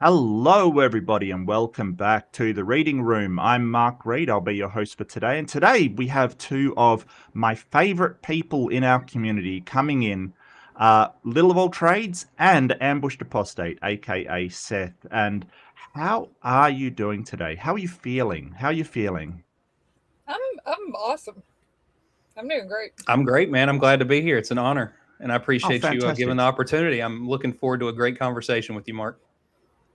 Hello, everybody, and welcome back to the Reading Room. I'm Mark Reid. I'll be your host for today. And today we have two of my favorite people in our community coming in, Little of All Trades and Ambushed Apostate, aka Seth. And how are you doing today? How are you feeling? How are you feeling? I'm awesome. I'm doing great. I'm great, man. I'm glad to be here. It's an honor, and I Oh, appreciate you fantastic. giving the opportunity. I'm looking forward to a great conversation with you, Mark.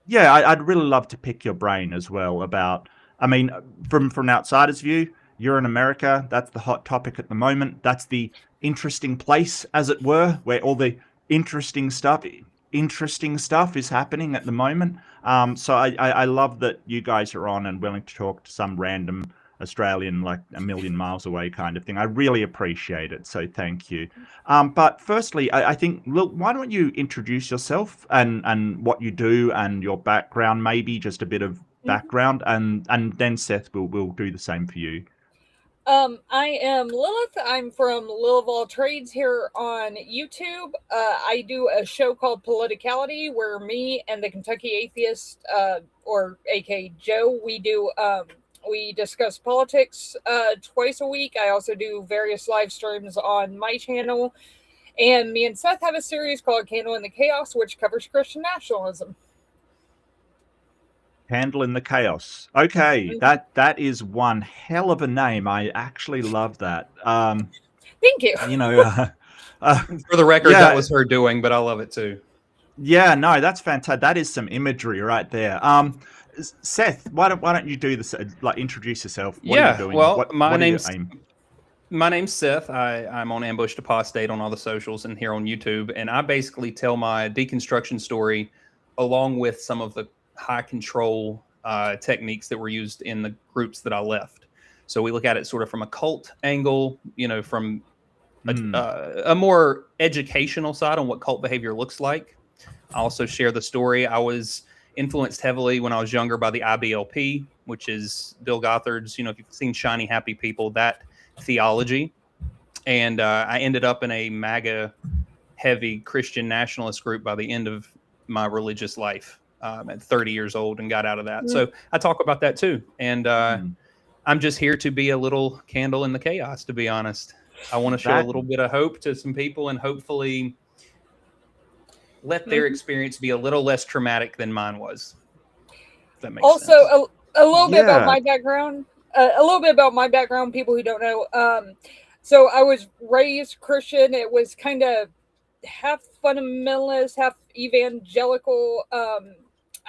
Yeah, I'd really love to pick your brain as well about, I mean, from an outsider's view, you're in America. That's the hot topic at the moment. That's the interesting place, as it were, where all the interesting stuff is happening at the moment. So I love that you guys are on and willing to talk to some random Australian like a million miles away kind of thing. I really appreciate it. So thank you. But firstly, I think, look, why don't you introduce yourself and what you do and your background, maybe just a bit of background, and then Seth will do the same for you. I am Lilith. I'm from Lilith of All Trades here on YouTube. I do a show called Politicality where me and the Kentucky Atheist, or AK Joe, we discuss politics twice a week. I also do various live streams on my channel. And me and Seth have a series called Candle in the Chaos, which covers Christian nationalism. Candle in the Chaos. Okay, that is one hell of a name. I actually love that. Thank you. You know, For the record, that was her doing, but I love it too. Yeah, no, that's fantastic. That is some imagery right there. Seth, why don't you do this? Like, introduce yourself. What are you doing? Well, my name's Seth. I'm on Ambushed Apostate on all the socials and here on YouTube, and I basically tell my deconstruction story along with some of the high control techniques that were used in the groups that I left. So we look at it sort of from a cult angle, you know, from a more educational side on what cult behavior looks like. I also share the story. I was influenced heavily when I was younger by the IBLP, which is Bill Gothard's, you know, if you've seen Shiny Happy People, that theology. And I ended up in a MAGA heavy Christian nationalist group by the end of my religious life at 30 years old and got out of that. So I talk about that too. And I'm just here to be a little candle in the chaos, to be honest. I want to show a little bit of hope to some people and hopefully let their experience be a little less traumatic than mine was. If that makes sense. Also, a little bit about my background. A little bit about my background, people who don't know. So I was raised Christian. It was kind of half fundamentalist, half evangelical.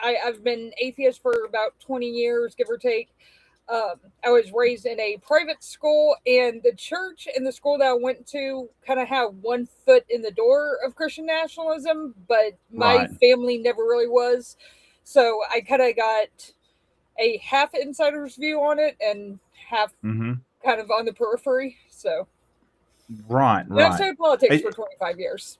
I've been atheist for about 20 years, give or take. I was raised in a private school, and the church and the school that I went to kind of had one foot in the door of Christian nationalism, but my family never really was. So I kind of got a half insider's view on it and half kind of on the periphery. So right. I've studied politics for 25 years.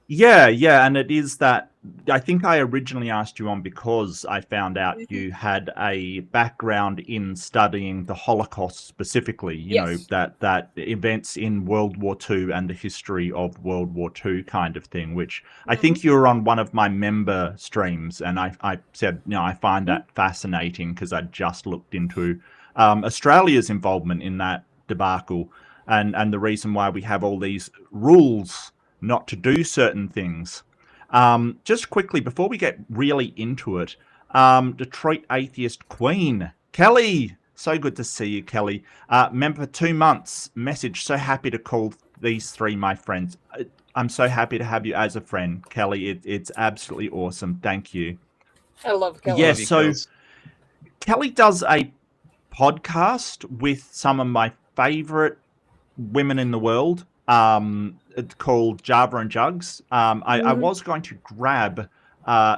Yeah, and it is that. I think I originally asked you on because I found out you had a background in studying the Holocaust specifically, you know, that events in World War II and the history of World War II kind of thing, which I think you were on one of my member streams, and I said, you know, I find that fascinating because I just looked into Australia's involvement in that debacle and the reason why we have all these rules not to do certain things. Just quickly, before we get really into it, Detroit Atheist Queen, Kelly. So good to see you, Kelly. Member 2 months, message, so happy to call these three my friends. I'm so happy to have you as a friend, Kelly. It's absolutely awesome. Thank you. I love Kelly. Yes, so Kelly does a podcast with some of my favorite women in the world. It's called Java and Jugs. I was going to grab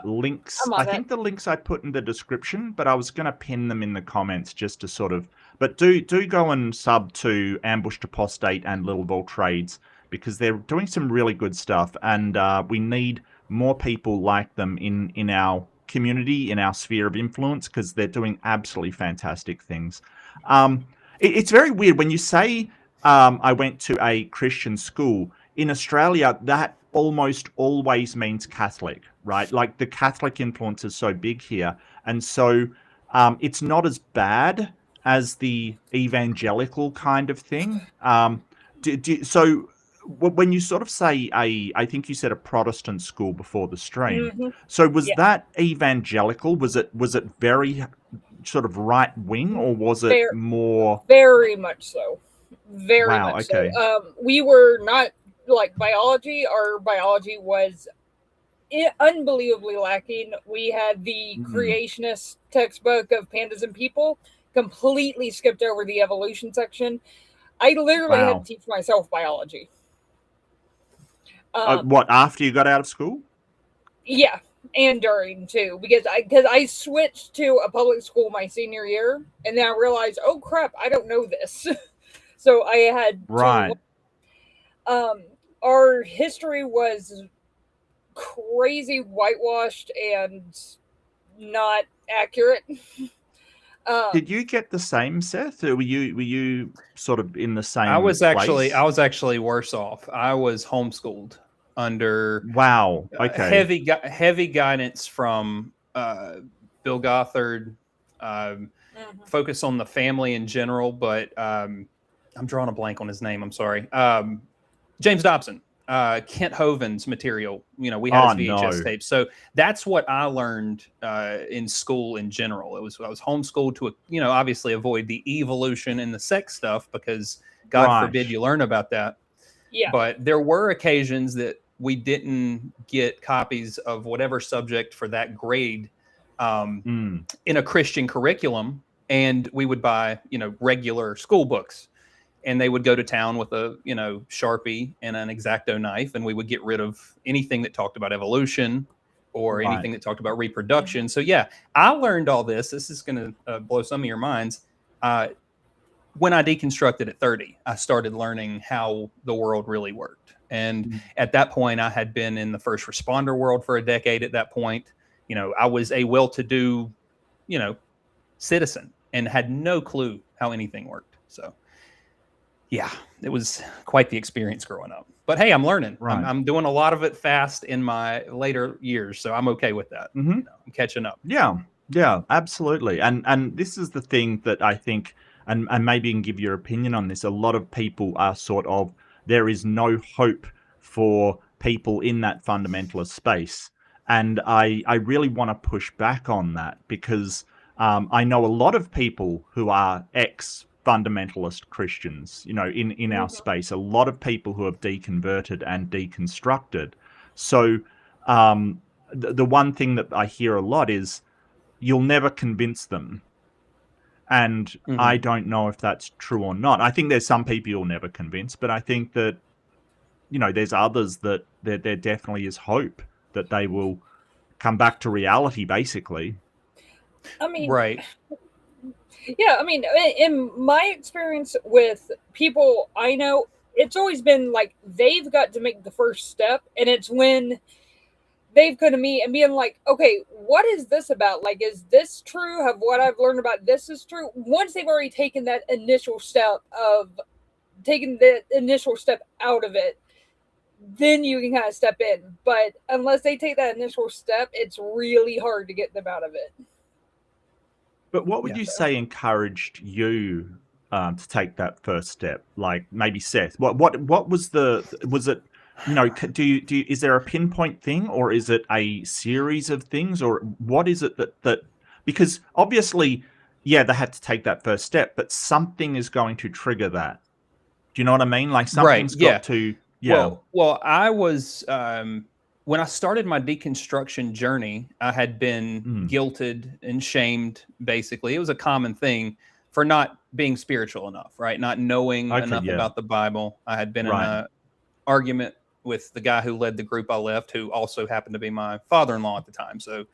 links. I think the links I put in the description, but I was going to pin them in the comments just to sort of. But do go and sub to Ambushed Apostate and Little of All Trades because they're doing some really good stuff, and we need more people like them in our community, in our sphere of influence, because they're doing absolutely fantastic things. It's very weird when you say I went to a Christian school. In Australia, that almost always means Catholic, right? Like the Catholic influence is so big here. And so it's not as bad as the evangelical kind of thing. So when you sort of say I think you said a Protestant school before the stream. Mm-hmm. So was that evangelical? Was it very sort of right wing, or was it more? Very much so. Very wow, much okay. so. We were not like biology. Our biology was unbelievably lacking. We had the creationist textbook of pandas and people, completely skipped over the evolution section. I literally had to teach myself biology. What, after you got out of school? Yeah, and during too, because I switched to a public school my senior year, and then I realized, oh crap, I don't know this. So I had right. Our history was crazy whitewashed and not accurate. Did you get the same, Seth, or were you sort of in the same? I was actually worse off. I was homeschooled under heavy guidance from Bill Gothard, focus on the family in general, but I'm drawing a blank on his name. I'm sorry. James Dobson, Kent Hovind's material. You know, we had his VHS tapes. So that's what I learned in school in general. I was homeschooled to, obviously avoid the evolution and the sex stuff, because God forbid you learn about that. Yeah. But there were occasions that we didn't get copies of whatever subject for that grade in a Christian curriculum, and we would buy, regular school books. And they would go to town with a, Sharpie and an X-Acto knife, and we would get rid of anything that talked about evolution or anything that talked about reproduction. So yeah, I learned all this. This is going to blow some of your minds. When I deconstructed at 30, I started learning how the world really worked. And at that point, I had been in the first responder world for a decade. At that point, I was a well-to-do, citizen, and had no clue how anything worked. So yeah, it was quite the experience growing up. But hey, I'm learning. Right. I'm doing a lot of it fast in my later years, so I'm okay with that. I'm catching up. Yeah, absolutely. And this is the thing that I think, and maybe you can give your opinion on this. A lot of people are sort of, there is no hope for people in that fundamentalist space. And I really want to push back on that, because I know a lot of people who are fundamentalist Christians, in our space, a lot of people who have deconverted and deconstructed. So the one thing that I hear a lot is, you'll never convince them. And I don't know if that's true or not. I think there's some people you'll never convince, but I think that, there's others that there definitely is hope that they will come back to reality, basically. I mean, right. Yeah, I mean, in my experience with people I know, it's always been like they've got to make the first step, and it's when they've come to me and being like, okay, what is this about? Like, is this true? Have what I've learned about this is true? Once they've already taken that initial step out of it, then you can kind of step in. But unless they take that initial step, it's really hard to get them out of it. But what would you say encouraged you to take that first step? Like maybe Seth, what was it? Is there a pinpoint thing, or is it a series of things, or what is it that because obviously, yeah, they had to take that first step, but something is going to trigger that. Do you know what I mean? Like something's got to. Yeah. Well, I was. When I started my deconstruction journey, I had been guilted and shamed, basically. It was a common thing for not being spiritual enough, right? Not knowing enough about the Bible. I had been in an argument with the guy who led the group I left, who also happened to be my father-in-law at the time. So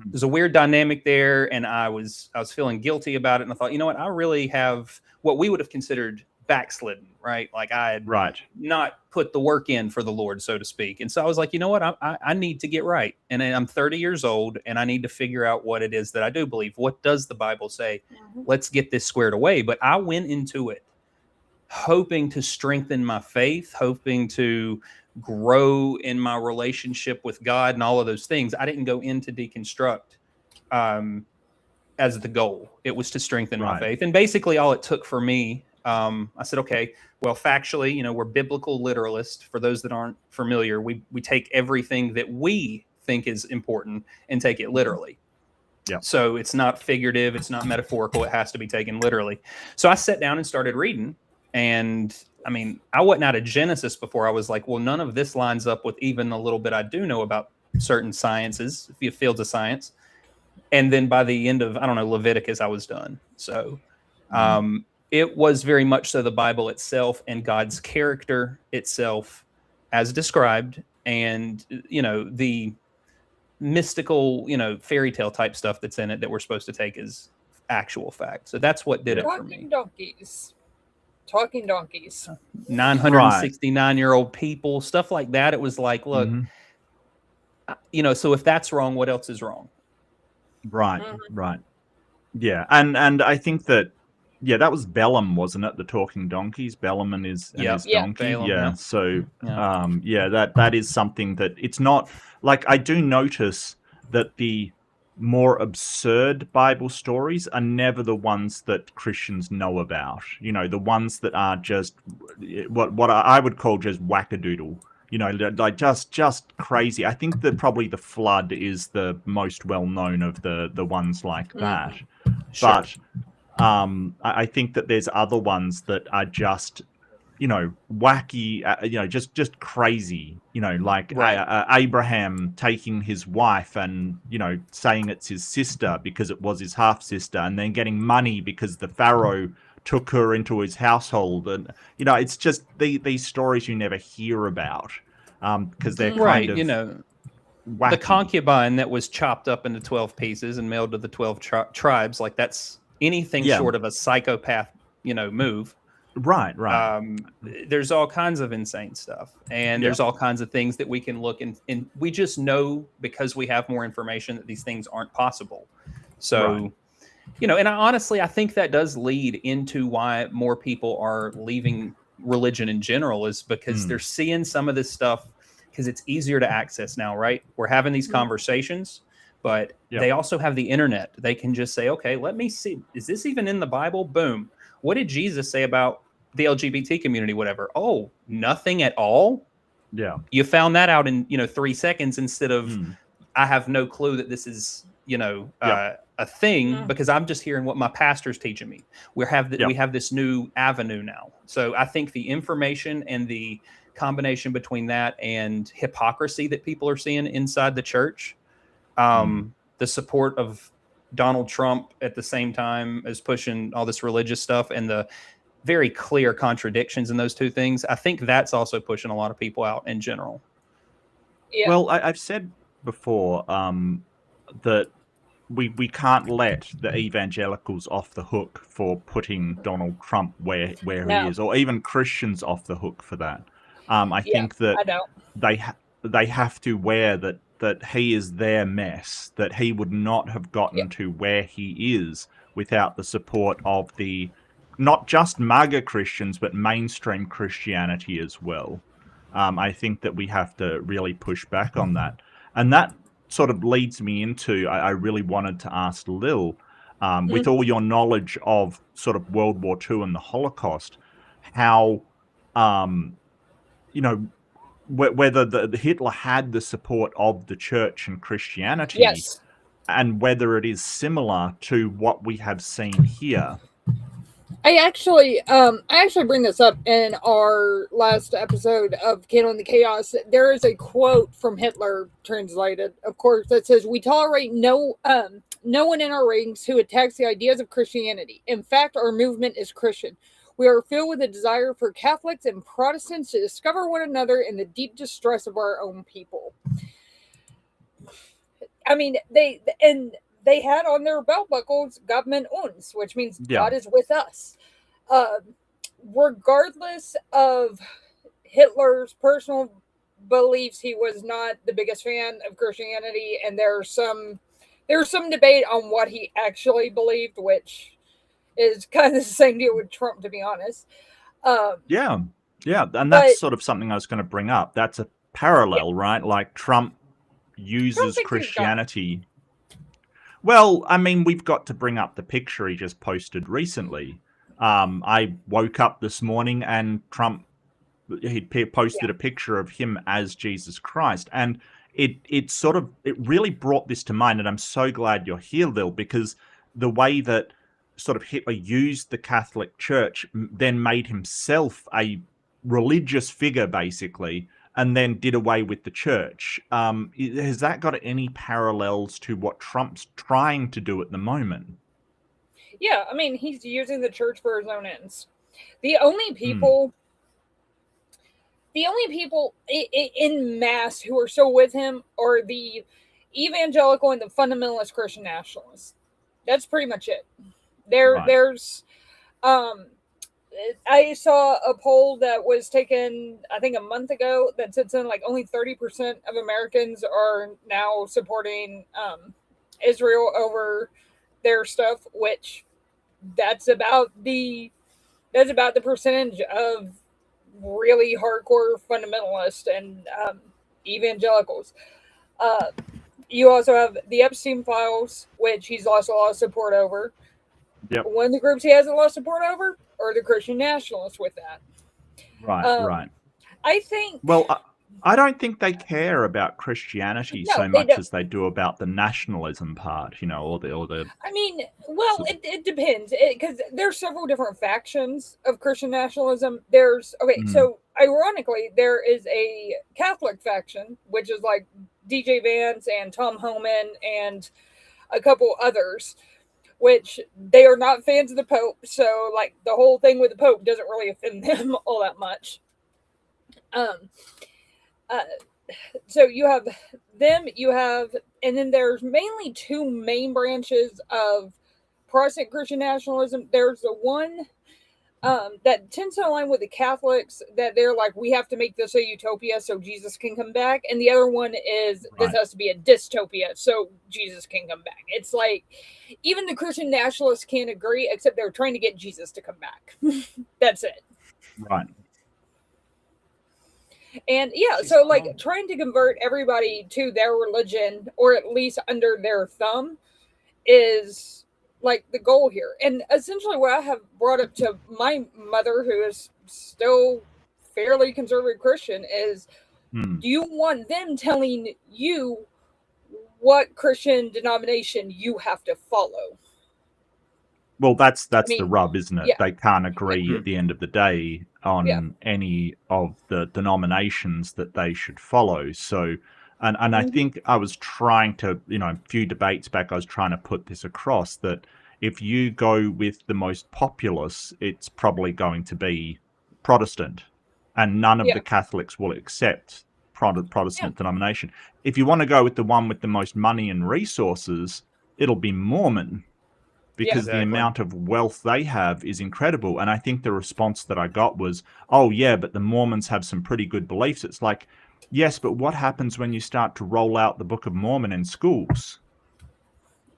there's a weird dynamic there, and I was feeling guilty about it. And I thought, you know what? I really have what we would have considered backslidden, right? Like I had not put the work in for the Lord, so to speak. And so I was like, you know what? I need to get right. And I'm 30 years old, and I need to figure out what it is that I do believe. What does the Bible say? Let's get this squared away. But I went into it hoping to strengthen my faith, hoping to grow in my relationship with God and all of those things. I didn't go into deconstruct as the goal. It was to strengthen my faith. And basically all it took for me, I said, okay, well, factually, you know, we're biblical literalists. For those that aren't familiar, we take everything that we think is important and take it literally. Yeah. So it's not figurative, it's not metaphorical, it has to be taken literally. So I sat down and started reading. And I mean, I wasn't out of Genesis before I was like, well, none of this lines up with even a little bit I do know about certain sciences, fields of science. And then by the end of, I don't know, Leviticus, I was done. So it was very much so the Bible itself and God's character itself as described, and, you know, the mystical, you know, fairy tale type stuff that's in it that we're supposed to take as actual fact. So that's what did it for me. Talking donkeys. 969-year-old people, stuff like that. It was like, look, you know, so if that's wrong, what else is wrong? Right. Yeah. And I think that, yeah, that was Bellum, wasn't it? The talking donkeys, Bellum and his donkey. Balaam, yeah. So, that is something that it's not like, I do notice that the more absurd Bible stories are never the ones that Christians know about. You know, the ones that are just what I would call just wackadoodle. You know, like just crazy. I think that probably the flood is the most well known of the ones like that. Sure. But I think that there's other ones that are just, you know, wacky, you know, just crazy, you know, like Abraham taking his wife and, you know, saying it's his sister because it was his half sister, and then getting money because the Pharaoh took her into his household. And, you know, it's just these stories you never hear about because they're kind of, you know, wacky. The concubine that was chopped up into 12 pieces and mailed to the 12 tribes, like that's anything short of a psychopath, you know, move. Right. There's all kinds of insane stuff, and there's all kinds of things that we can look and we just know because we have more information that these things aren't possible. So, you know, and I think that does lead into why more people are leaving religion in general, is because they're seeing some of this stuff because it's easier to access now, right? We're having these conversations, but they also have the internet. They can just say, okay, let me see, is this even in the Bible? Boom. What did Jesus say about the LGBT community, whatever? Oh, nothing at all? Yeah. You found that out in, you know, 3 seconds instead of, I have no clue that this is, you know, a thing because I'm just hearing what my pastor's teaching me. We have this new avenue now. So I think the information and the combination between that and hypocrisy that people are seeing inside the church, the support of Donald Trump at the same time as pushing all this religious stuff, and the very clear contradictions in those two things, I think that's also pushing a lot of people out in general. Yeah. Well, I've said before that we can't let the evangelicals off the hook for putting Donald Trump where he is, or even Christians off the hook for that. I think that they have to wear that he is their mess, that he would not have gotten to where he is without the support of the not just MAGA Christians, but mainstream Christianity as well. I think that we have to really push back on that. And that sort of leads me into, I really wanted to ask Lil, with all your knowledge of sort of World War II and the Holocaust, how, you know, whether the Hitler had the support of the church and Christianity, and whether it is similar to what we have seen here. I actually bring this up in our last episode of Candle in the Chaos. There is a quote from Hitler, translated, of course, that says, "We tolerate no one in our ranks who attacks the ideas of Christianity. In fact, our movement is Christian. We are filled with a desire for Catholics and Protestants to discover one another in the deep distress of our own people." I mean, they had on their belt buckles "Gott mit uns," which means God is with us. Regardless of Hitler's personal beliefs, he was not the biggest fan of Christianity, and there's some debate on what he actually believed, which is kind of the same deal with Trump, to be honest. Yeah, and But that's sort of something I was going to bring up. That's a parallel, right? Like Trump uses thinks he's God. Christianity. Well, I mean, we've got to bring up the picture he just posted recently. I woke up this morning and Trump he posted a picture of him as Jesus Christ, and it really brought this to mind. And I'm so glad you're here, Lil, because the way that sort of Hitler used the Catholic Church, then made himself a religious figure, basically, and then did away with the church. Has that got any parallels to what Trump's trying to do at the moment? Yeah, I mean, he's using the church for his own ends. The only people in mass who are still with him are the evangelical and the fundamentalist Christian nationalists. That's pretty much it. There's I saw a poll that was taken, I think, a month ago that said something like only 30% of Americans are now supporting Israel over their stuff, which that's about the percentage of really hardcore fundamentalists and evangelicals. You also have the Epstein files, which he's lost a lot of support over. Yep. One of the groups he hasn't lost support over are the Christian nationalists with that. Right. I think. Well, I don't think they care about Christianity so much as they do about the nationalism part, or the. I mean, well, it depends, because there's several different factions of Christian nationalism. So ironically, there is a Catholic faction, which is like DJ Vance and Tom Homan and a couple others, which they are not fans of the Pope. So, like, the whole thing with the Pope doesn't really offend them all that much. So you have them, and then there's mainly two main branches of Protestant Christian nationalism. There's the one that tends to align with the Catholics, that they're like, we have to make this a utopia so Jesus can come back. And the other one is this has to be a dystopia so Jesus can come back. It's like, even the Christian nationalists can't agree, except they're trying to get Jesus to come back. That's it. Right. And so like trying to convert everybody to their religion, or at least under their thumb, is like the goal here. And essentially what I have brought up to my mother, who is still fairly conservative Christian, is do you want them telling you what Christian denomination you have to follow? Well, that's the rub, isn't it? Yeah. They can't agree at the end of the day on any of the denominations that they should follow. So, and I think I was trying to, a few debates back, I was trying to put this across, that if you go with the most populous, it's probably going to be Protestant, and none of the Catholics will accept Protestant denomination. If you want to go with the one with the most money and resources, it'll be Mormon. Because the amount of wealth they have is incredible. And I think the response that I got was, oh, yeah, but the Mormons have some pretty good beliefs. It's like, yes, but what happens when you start to roll out the Book of Mormon in schools?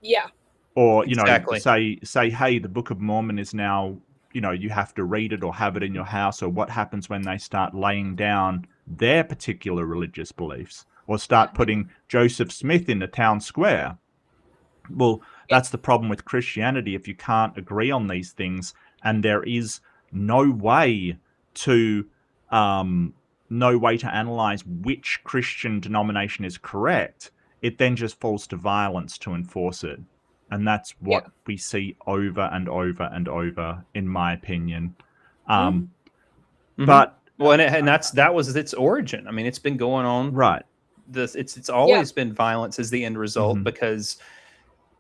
Yeah. Or, say, hey, the Book of Mormon is now, you have to read it or have it in your house. Or what happens when they start laying down their particular religious beliefs? Or start putting Joseph Smith in the town square? Well, that's the problem with Christianity. If you can't agree on these things, and there is no way to analyze which Christian denomination is correct, it then just falls to violence to enforce it. And that's what we see over and over and over, in my opinion. But that was its origin. I mean, it's been going on. Right. It's always been violence as the end result, because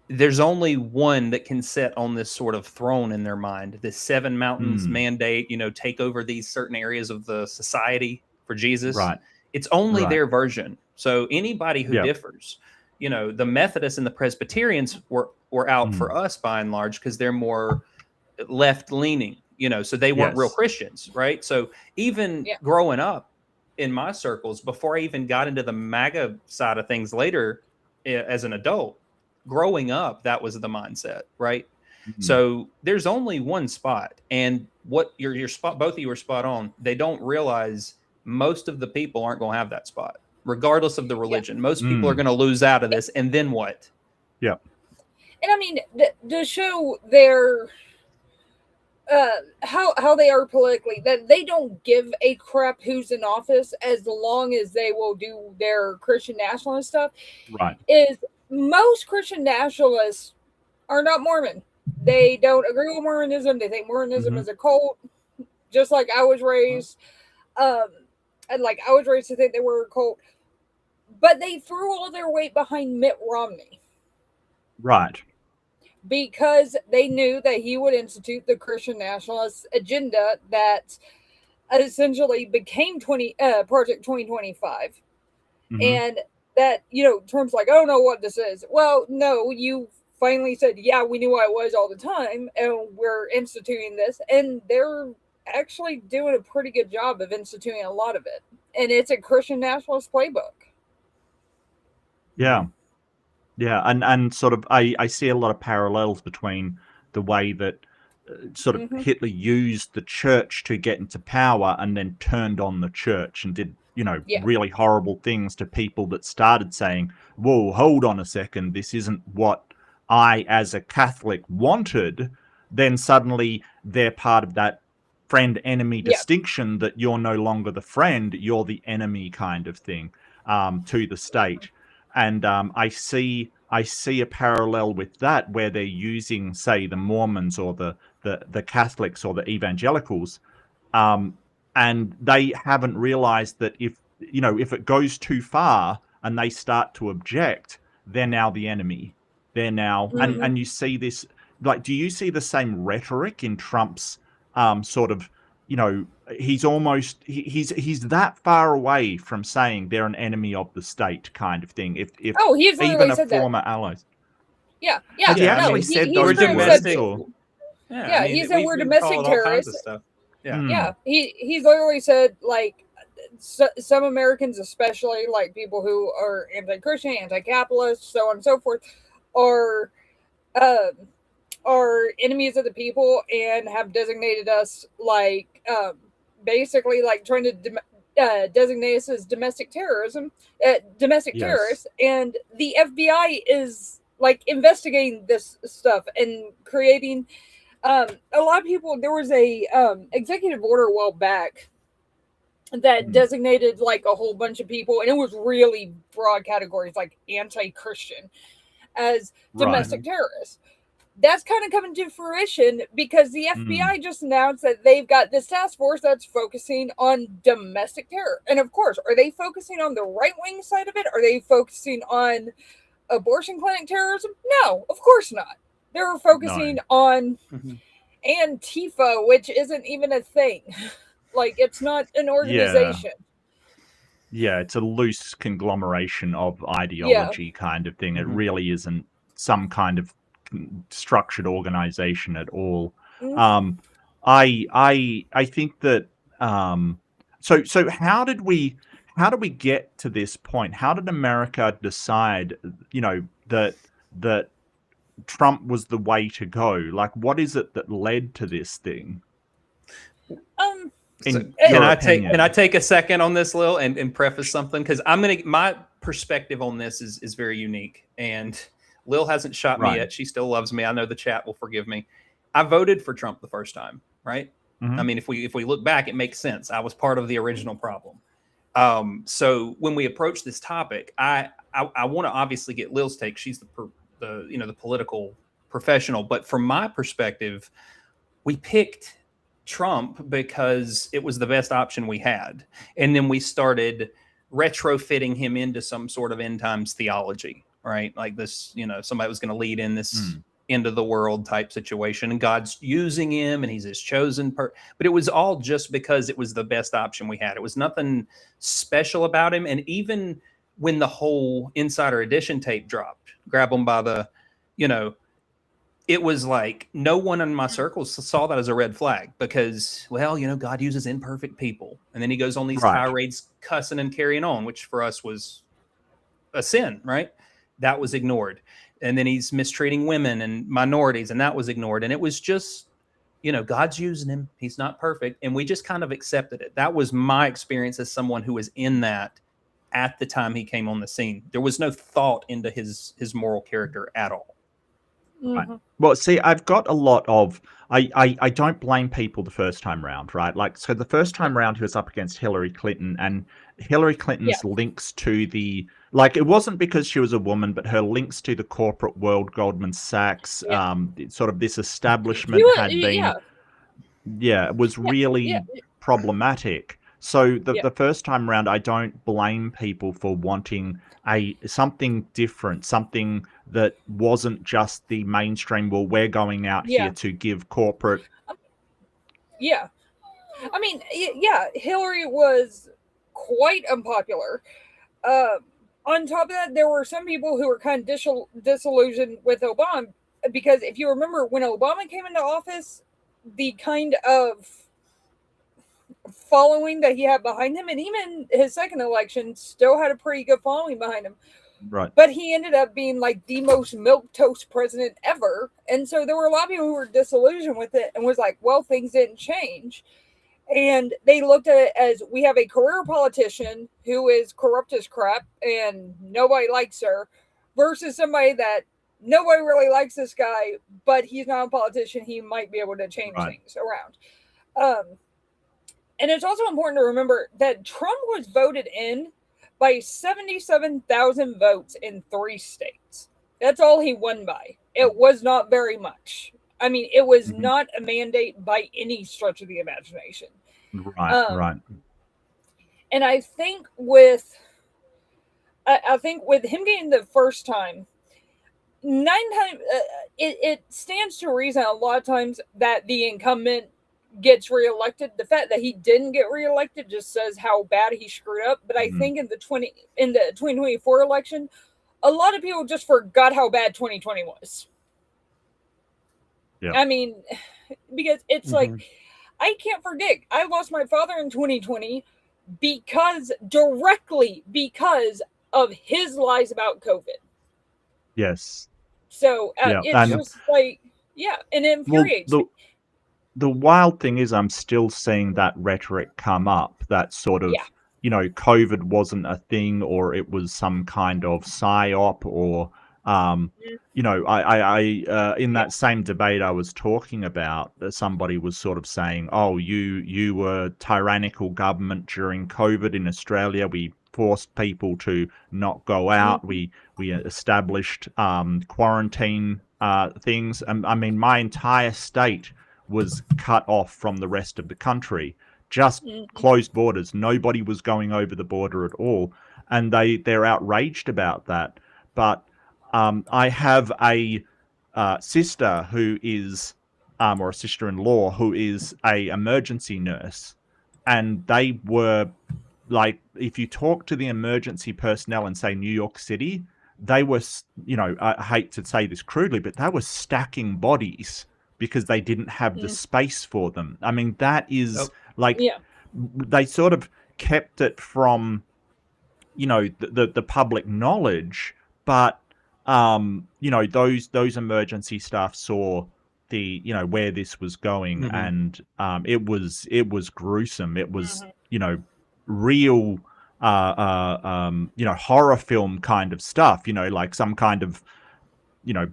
there's only one that can sit on this sort of throne in their mind. This 7 mountains mandate, take over these certain areas of the society for Jesus. Right. It's only their version. So anybody who differs, the Methodists and the Presbyterians were out for us by and large, because they're more left leaning, so they weren't real Christians. Right. So even growing up in my circles, before I even got into the MAGA side of things later as an adult, growing up, that was the mindset, right? So there's only one spot, and what your spot, both of you are spot on. They don't realize most of the people aren't going to have that spot, regardless of the religion. Most people are going to lose out of this, and then what? Yeah. And I mean, to show their how they are politically, that they don't give a crap who's in office as long as they will do their Christian nationalist stuff. Right. Is most Christian nationalists are not Mormon. They don't agree with Mormonism. They think Mormonism is a cult, just like I was raised. And like I was raised to think they were a cult. But they threw all their weight behind Mitt Romney. Right. Because they knew that he would institute the Christian nationalist agenda that essentially became Project 2025. And that, Trump's like, I don't know what this is. Well, no, you finally said, yeah, we knew what it was all the time, and we're instituting this. And they're actually doing a pretty good job of instituting a lot of it. And it's a Christian nationalist playbook. Yeah. Yeah. And sort of, I see a lot of parallels between the way that sort of Hitler used the church to get into power and then turned on the church and did, really horrible things to people that started saying, whoa, hold on a second, this isn't what I, as a Catholic, wanted. Then suddenly they're part of that friend-enemy distinction, that you're no longer the friend, you're the enemy kind of thing to the state. And I see a parallel with that, where they're using, say, the Mormons or the Catholics or the evangelicals, and they haven't realized that if it goes too far and they start to object, they're now the enemy. They're now, and you see this, like, do you see the same rhetoric in Trump's sort of, he's almost, he's that far away from saying they're an enemy of the state kind of thing. If he's even a said former that. allies. Yeah. Has he actually said those words? He said we're domestic terrorists. He's literally said, like, some Americans, especially like people who are anti-Christian, anti-capitalist, so on and so forth, are enemies of the people and have designated us like basically like trying to designate us as domestic terrorists. And the FBI is like investigating this stuff and creating a lot of people. There was a executive order a while back that designated like a whole bunch of people, and it was really broad categories like anti-Christian as domestic terrorists. That's kind of coming to fruition because the FBI just announced that they've got this task force that's focusing on domestic terror. And of course, are they focusing on the right-wing side of it? Are they focusing on abortion clinic terrorism? No, of course not. They're focusing on Antifa, which isn't even a thing. Like, it's not an organization. Yeah, it's a loose conglomeration of ideology kind of thing. It really isn't some kind of structured organization at all. I think that so how did we get to this point? How did America decide, that Trump was the way to go? Like, what is it that led to this thing? Can I take a second on this, Lil, and preface something? Because my perspective on this is very unique, and Lil hasn't shot me yet. She still loves me. I know the chat will forgive me. I voted for Trump the first time, right? I mean, if we look back, it makes sense. I was part of the original problem. So when we approach this topic, I want to obviously get Lil's take. She's the political professional, but from my perspective, we picked Trump because it was the best option we had, and then we started retrofitting him into some sort of end times theology, right? Like this, somebody was going to lead in this end of the world type situation, and God's using him, and he's his chosen but it was all just because it was the best option we had. It was nothing special about him. And even when the whole Insider Edition tape dropped, grab them by the, it was like no one in my circles saw that as a red flag because, well, God uses imperfect people. And then he goes on these tirades cussing and carrying on, which for us was a sin, right? That was ignored. and then he's mistreating women and minorities, and that was ignored. And it was just, God's using him. He's not perfect. And we just kind of accepted it. That was my experience as someone who was in that at the time he came on the scene. There was no thought into his moral character at all. Right. Well, see, I've got a lot of, I don't blame people the first time round, right? Like, so the first time round he was up against Hillary Clinton, and Hillary Clinton's links to the, like, it wasn't because she was a woman, but her links to the corporate world, Goldman Sachs, sort of this establishment was really problematic. So the first time round, I don't blame people for wanting something different, something that wasn't just the mainstream. Well, we're going out here to give corporate. Yeah, I mean, Hillary was quite unpopular. On top of that, there were some people who were kind of disillusioned with Obama, because if you remember when Obama came into office, the kind of following that he had behind him, and even his second election still had a pretty good following behind him. Right. But he ended up being like the most milquetoast president ever. And so there were a lot of people who were disillusioned with it and was like, well, things didn't change. And they looked at it as, we have a career politician who is corrupt as crap and nobody likes her, versus somebody that nobody really likes this guy, but he's not a politician. He might be able to change things around. And it's also important to remember that Trump was voted in by 77,000 votes in 3 states. That's all he won by. It was not very much. I mean, it was not a mandate by any stretch of the imagination. Right. And I think with him getting the first time, 9 times, it stands to reason a lot of times that the incumbent gets reelected. The fact that he didn't get reelected just says how bad he screwed up. But I think in the 2024 election, a lot of people just forgot how bad 2020 was. Yeah. I mean, because it's like, I can't forget, I lost my father in 2020 directly because of his lies about COVID. Yes. So it's just like, and it infuriates me. The wild thing is, I'm still seeing that rhetoric come up, that sort of, COVID wasn't a thing, or it was some kind of psyop, or, in that same debate I was talking about, somebody was sort of saying, oh, you were tyrannical government during COVID in Australia. We forced people to not go out. We established quarantine things. And I mean, my entire state was cut off from the rest of the country, just closed borders. Nobody was going over the border at all. And they're outraged about that. But I have a sister who is, or a sister-in-law who is a emergency nurse. And they were like, if you talk to the emergency personnel in, say, New York City, they were, I hate to say this crudely, but they were stacking bodies because they didn't have the space for them. I mean, that is they sort of kept it from, the public knowledge, but, those emergency staff saw the, where this was going, and it was gruesome. It was, real, horror film kind of stuff, like some kind of,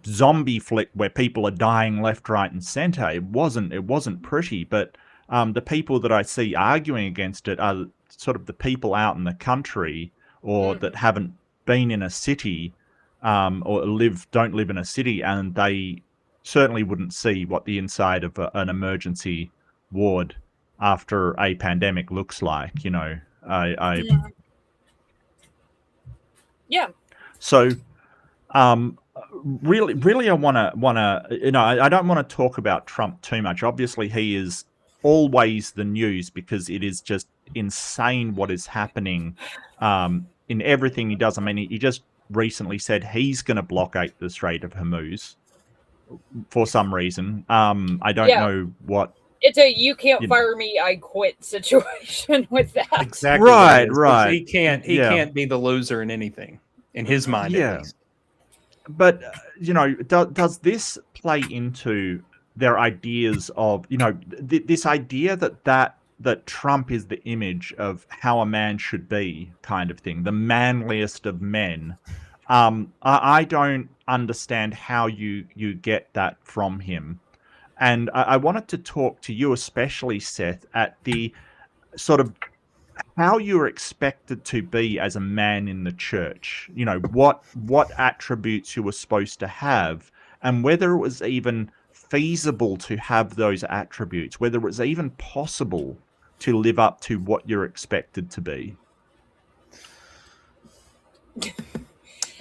zombie flick where people are dying left, right, and center. It wasn't pretty, but the people that I see arguing against it are sort of the people out in the country, or that haven't been in a city, or don't live in a city, and they certainly wouldn't see what the inside of an emergency ward after a pandemic looks like. So, really, I want to, I don't want to talk about Trump too much. Obviously, he is always the news because it is just insane what is happening in everything he does. I mean, he just recently said he's going to blockade the Strait of Hormuz for some reason. I don't know what. It's a "you can't fire me, I quit" situation with that. Exactly. Right. He can't be the loser in anything, in his mind. At least. But does this play into their ideas of this idea that Trump is the image of how a man should be, kind of thing, the manliest of men? I don't understand how you get that from him, and I wanted to talk to you, especially Seth, at the sort of how you're expected to be as a man in the church. What attributes you were supposed to have, and whether it was even feasible to have those attributes, whether it was even possible to live up to what you're expected to be.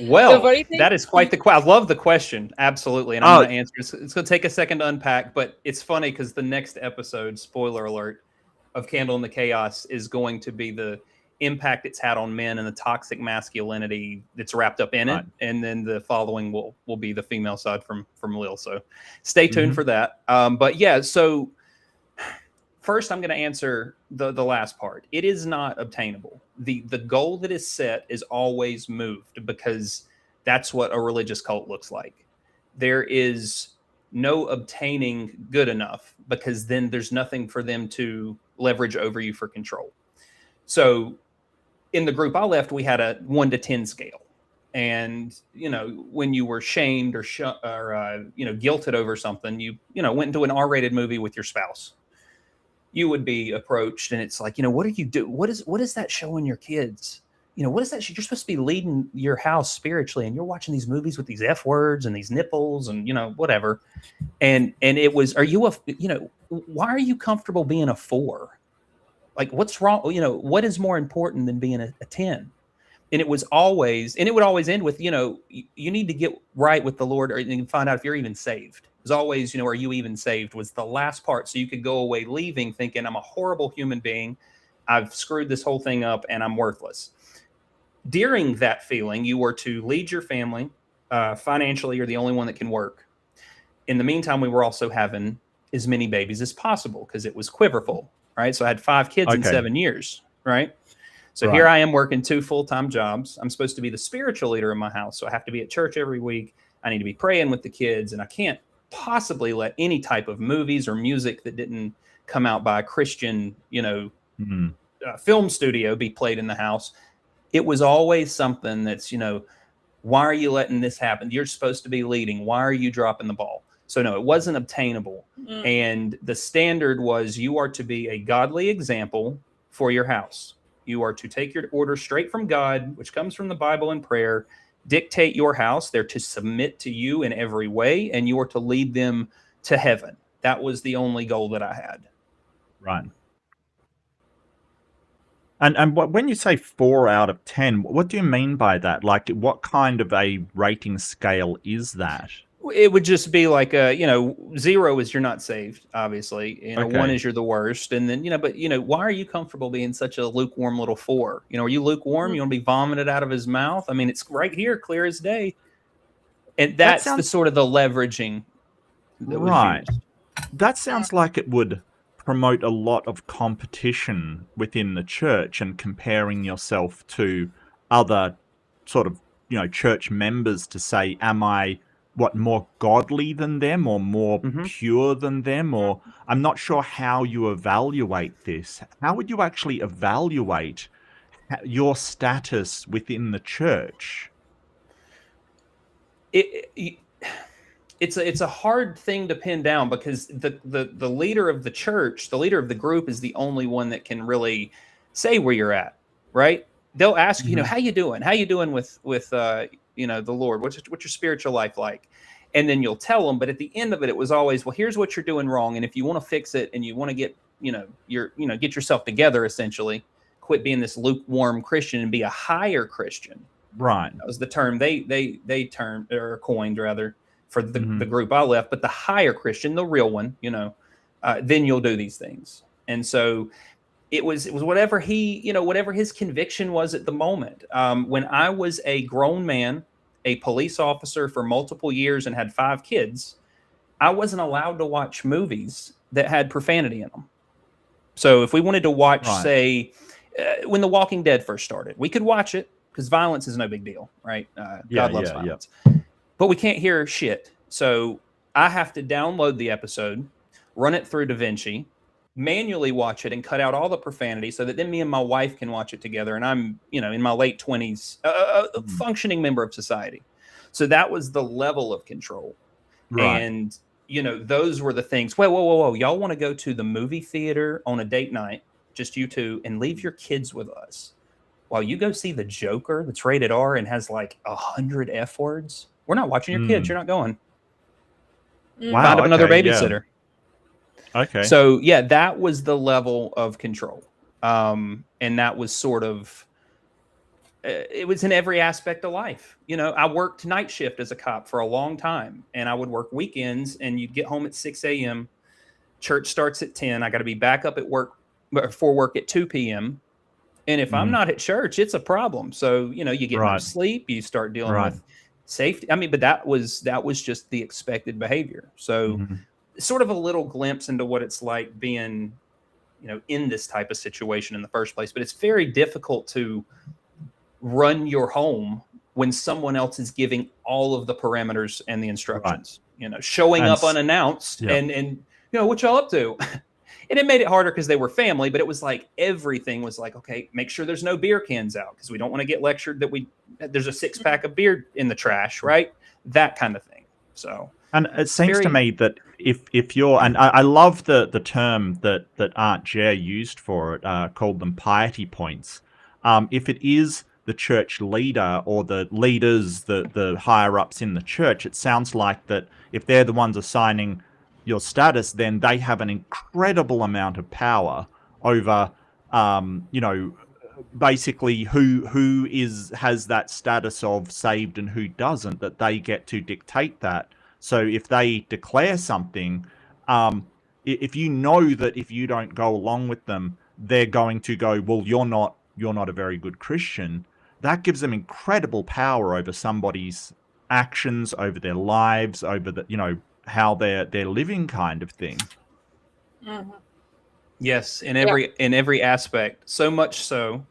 Well, that is quite the question. I love the question. Absolutely. And I'm going to answer. It's going to take a second to unpack, but it's funny because the next episode, spoiler alert, of Candle in the Chaos is going to be the impact it's had on men and the toxic masculinity that's wrapped up in it. And then the following will be the female side from Lil. So stay tuned for that. But yeah, so first I'm going to answer the last part. It is not obtainable. The goal that is set is always moved because that's what a religious cult looks like. There is no obtaining good enough because then there's nothing for them to leverage over you for control. So in the group I left, we had a 1 to 10 scale. And, when you were shamed or guilted over something, you went into an R-rated movie with your spouse. You would be approached and it's like, what do you do? What is that showing your kids? What is that? You're supposed to be leading your house spiritually and you're watching these movies with these F words and these nipples and, whatever. And it was, why are you comfortable being a 4? Like, what's wrong? What is more important than being a 10? And it would always end with, you need to get right with the Lord or you can find out if you're even saved. It was always, are you even saved was the last part. So you could go away leaving thinking I'm a horrible human being. I've screwed this whole thing up and I'm worthless. During that feeling, you were to lead your family. Financially, you're the only one that can work. In the meantime, we were also having as many babies as possible because it was quiverful, right? So I had 5 kids in 7 years, right? So here I am working 2 full-time jobs. I'm supposed to be the spiritual leader in my house. So I have to be at church every week. I need to be praying with the kids. And I can't possibly let any type of movies or music that didn't come out by a Christian, film studio be played in the house. It was always something that's, why are you letting this happen? You're supposed to be leading. Why are you dropping the ball? So no, it wasn't obtainable. And the standard was you are to be a godly example for your house. You are to take your orders straight from God, which comes from the Bible and prayer, dictate your house. They're to submit to you in every way, and you are to lead them to heaven. That was the only goal that I had. Right. And when you say 4 out of 10, what do you mean by that? Like, what kind of a rating scale is that? It would just be like 0 is you're not saved, obviously. 1 is you're the worst, and then but why are you comfortable being such a lukewarm little 4? Are you lukewarm? You want to be vomited out of his mouth? I mean, it's right here, clear as day. And that's the sort of the leveraging that was used. That sounds like it would promote a lot of competition within the church and comparing yourself to other sort of church members to say, am I more godly than them or more pure than them? Or I'm not sure how you evaluate this. How would you actually evaluate your status within the church? It's a hard thing to pin down because the leader of the church, the leader of the group, is the only one that can really say where you're at, right? They'll ask how you doing? How you doing with the Lord? What's your spiritual life like? And then you'll tell them. But at the end of it, it was always, well, here's what you're doing wrong, and if you want to fix it and you want to get get yourself together, essentially, quit being this lukewarm Christian and be a higher Christian. Right. That was the term they termed or coined rather. For the group I left, but the higher Christian, the real one, then you'll do these things. And so it was whatever whatever his conviction was at the moment. When I was a grown man, a police officer for multiple years and had 5 kids, I wasn't allowed to watch movies that had profanity in them. So if we wanted to watch, say, when The Walking Dead first started, we could watch it because violence is no big deal, right? God loves violence. Yeah. but we can't hear shit. So I have to download the episode, run it through DaVinci, manually watch it, and cut out all the profanity so that then me and my wife can watch it together. And I'm, in my late 20s, a functioning member of society. So that was the level of control. Right. And, those were the things. Whoa. Y'all want to go to the movie theater on a date night, just you two, and leave your kids with us while you go see the Joker that's rated R and has like 100 F words? We're not watching your kids. You're not going. Wow, Find another babysitter. Yeah. Okay. So yeah, that was the level of control. And that was sort of, it was in every aspect of life. I worked night shift as a cop for a long time, and I would work weekends, and you'd get home at 6 a.m. Church starts at 10. I got to be back up at work for work at 2 p.m. And if I'm not at church, it's a problem. So, you get no sleep, you start dealing with safety. I mean, but that was just the expected behavior. So sort of a little glimpse into what it's like being, in this type of situation in the first place. But it's very difficult to run your home when someone else is giving all of the parameters and the instructions, showing up unannounced and what y'all up to? And it made it harder because they were family, but it was like everything was like, okay, make sure there's no beer cans out because we don't want to get lectured that there's a 6-pack of beer in the trash, right? That kind of thing. So, and it seems to me that if you're, and I love the term that Aunt Jer used for it, called them piety points. If it is the church leader or the leaders, the higher ups in the church, it sounds like that if they're the ones assigning your status, then they have an incredible amount of power over, basically who has that status of saved and who doesn't, that they get to dictate that. So if they declare something, if you know that if you don't go along with them, they're going to go, well, you're not a very good Christian. That gives them incredible power over somebody's actions, over their lives, over the, how they're living, kind of thing. Yes, in every aspect. So much so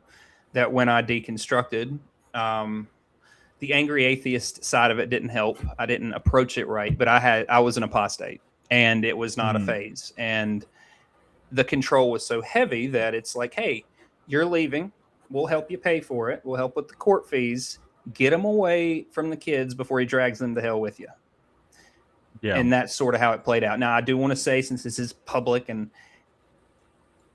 that when I deconstructed, the angry atheist side of it didn't help. I didn't approach it right, but I was an apostate, and it was not a phase. And the control was so heavy that it's like, hey, you're leaving. We'll help you pay for it. We'll help with the court fees. Get them away from the kids before he drags them to hell with you. Yeah. And that's sort of how it played out. Now, I do want to say, since this is public and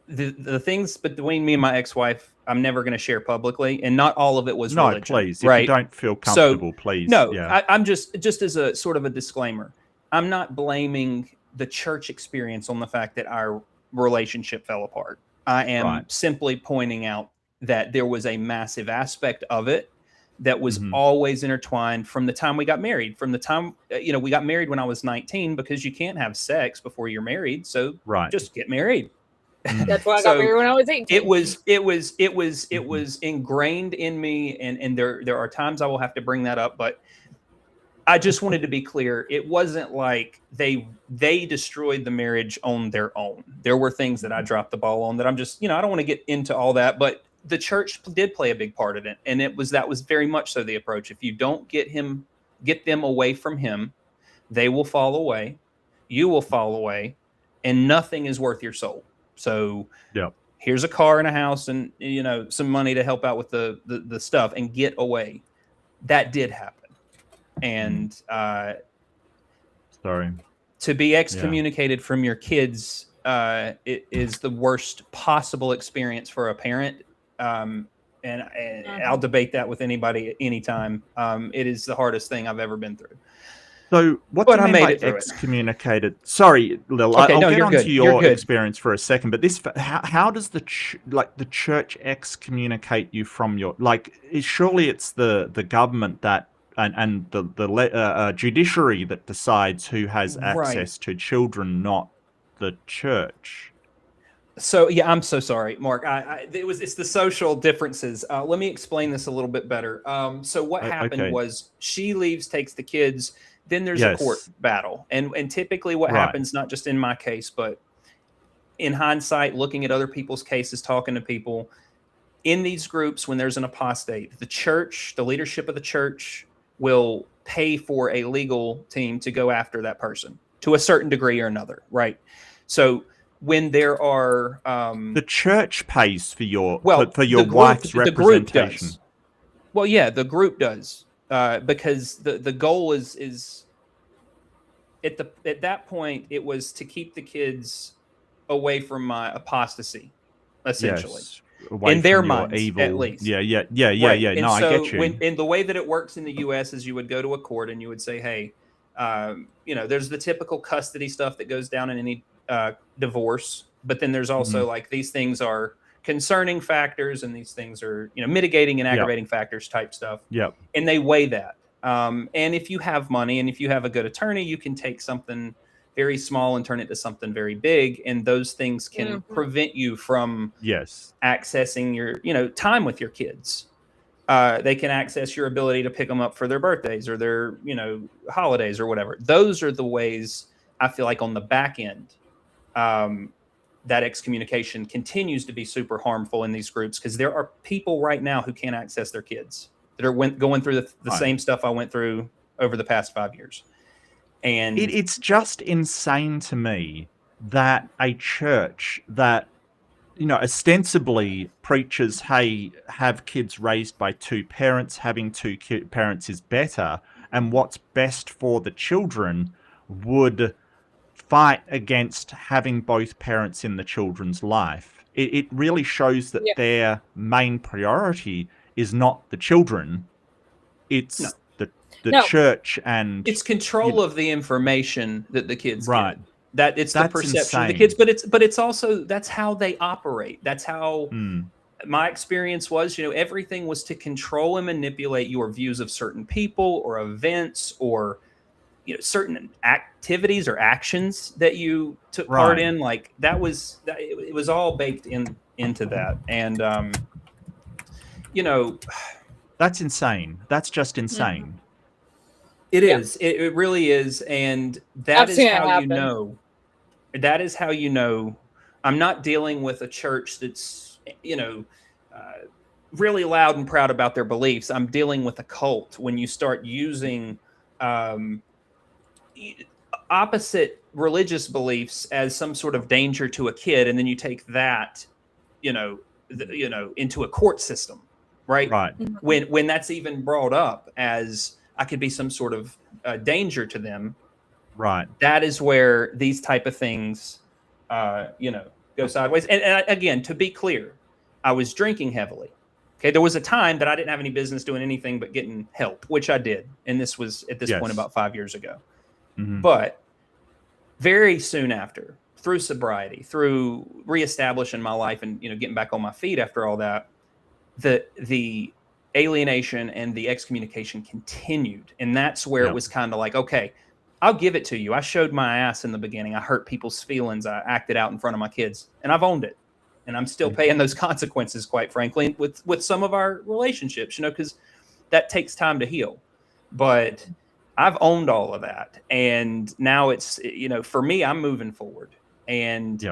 the things between me and my ex-wife, I'm never going to share publicly, and not all of it was religion. No, please. Right? If you don't feel comfortable, please. No, yeah. I'm just as a sort of a disclaimer. I'm not blaming the church experience on the fact that our relationship fell apart. I am simply pointing out that there was a massive aspect of it that was always intertwined from the time we got married. From the time, we got married when I was 19, because you can't have sex before you're married. So just get married. That's why I got married when I was 18. It was ingrained in me. And there are times I will have to bring that up, but I just wanted to be clear. It wasn't like they destroyed the marriage on their own. There were things that I dropped the ball on that I'm just, I don't want to get into all that, but the church did play a big part in it. And that was very much so the approach. If you don't get them away from him, they will fall away. You will fall away, and nothing is worth your soul. So here's a car and a house and, some money to help out with the stuff, and get away. That did happen. And, to be excommunicated from your kids, it is the worst possible experience for a parent. And I'll debate that with anybody anytime. It is the hardest thing I've ever been through. So what do you mean by excommunicated? Sorry, Lil, I'll get onto your experience for a second, but how does the church excommunicate you from your, surely it's the government that and the judiciary that decides who has access to children, not the church. So I'm so sorry, Mark. It's the social differences. Let me explain this a little bit better. So what happened was, she leaves, takes the kids. Then there's a court battle, and typically what happens, not just in my case, but in hindsight, looking at other people's cases, talking to people in these groups, when there's an apostate, the church, the leadership of the church will pay for a legal team to go after that person to a certain degree or another, right? So when there are the church pays for your the wife's group representation. Does. Well, yeah, the group does, because the goal is at that point it was to keep the kids away from my apostasy, essentially. Yes. In their minds, evil. At least. Yeah. Right. No, so I get you. In the way that it works in the U.S. is you would go to a court and you would say, hey, there's the typical custody stuff that goes down in any divorce, but then there's also like these things are concerning factors and these things are mitigating and aggravating factors type stuff. Yep. And they weigh that. And if you have money and if you have a good attorney, you can take something very small and turn it to something very big, and those things can prevent you from accessing your time with your kids. They can access your ability to pick them up for their birthdays or their holidays or whatever. Those are the ways I feel like on the back end that excommunication continues to be super harmful in these groups, because there are people right now who can't access their kids that are going through the same stuff I went through over the past 5 years. And it's just insane to me that a church that ostensibly preaches, hey, have kids raised by two parents, having two parents is better, and what's best for the children, would fight against having both parents in the children's life. It really shows that their main priority is not the children, it's the church, and it's control of the information that the kids get. That it's the perception insane. Of the kids, but it's also that's how they operate. That's how my experience was. Everything was to control and manipulate your views of certain people or events or certain activities or actions that you took part in. Like it was all baked into that, and that's insane. That's just insane. It is. It really is, and that is how you know. That is how you know. I'm not dealing with a church that's really loud and proud about their beliefs. I'm dealing with a cult when you start using opposite religious beliefs as some sort of danger to a kid, and then you take that, into a court system, right? Right. When that's even brought up as I could be some sort of danger to them. Right. That is where these type of things, go sideways. And again, to be clear, I was drinking heavily. Okay. There was a time that I didn't have any business doing anything but getting help, which I did. And this was at this point about 5 years ago. But very soon after, through sobriety, through reestablishing my life and, getting back on my feet after all that, the alienation and the excommunication continued. And that's where it was kind of like, okay, I'll give it to you. I showed my ass in the beginning. I hurt people's feelings. I acted out in front of my kids, and I've owned it. And I'm still paying those consequences, quite frankly, with some of our relationships, because that takes time to heal. But I've owned all of that. And now it's, for me, I'm moving forward. And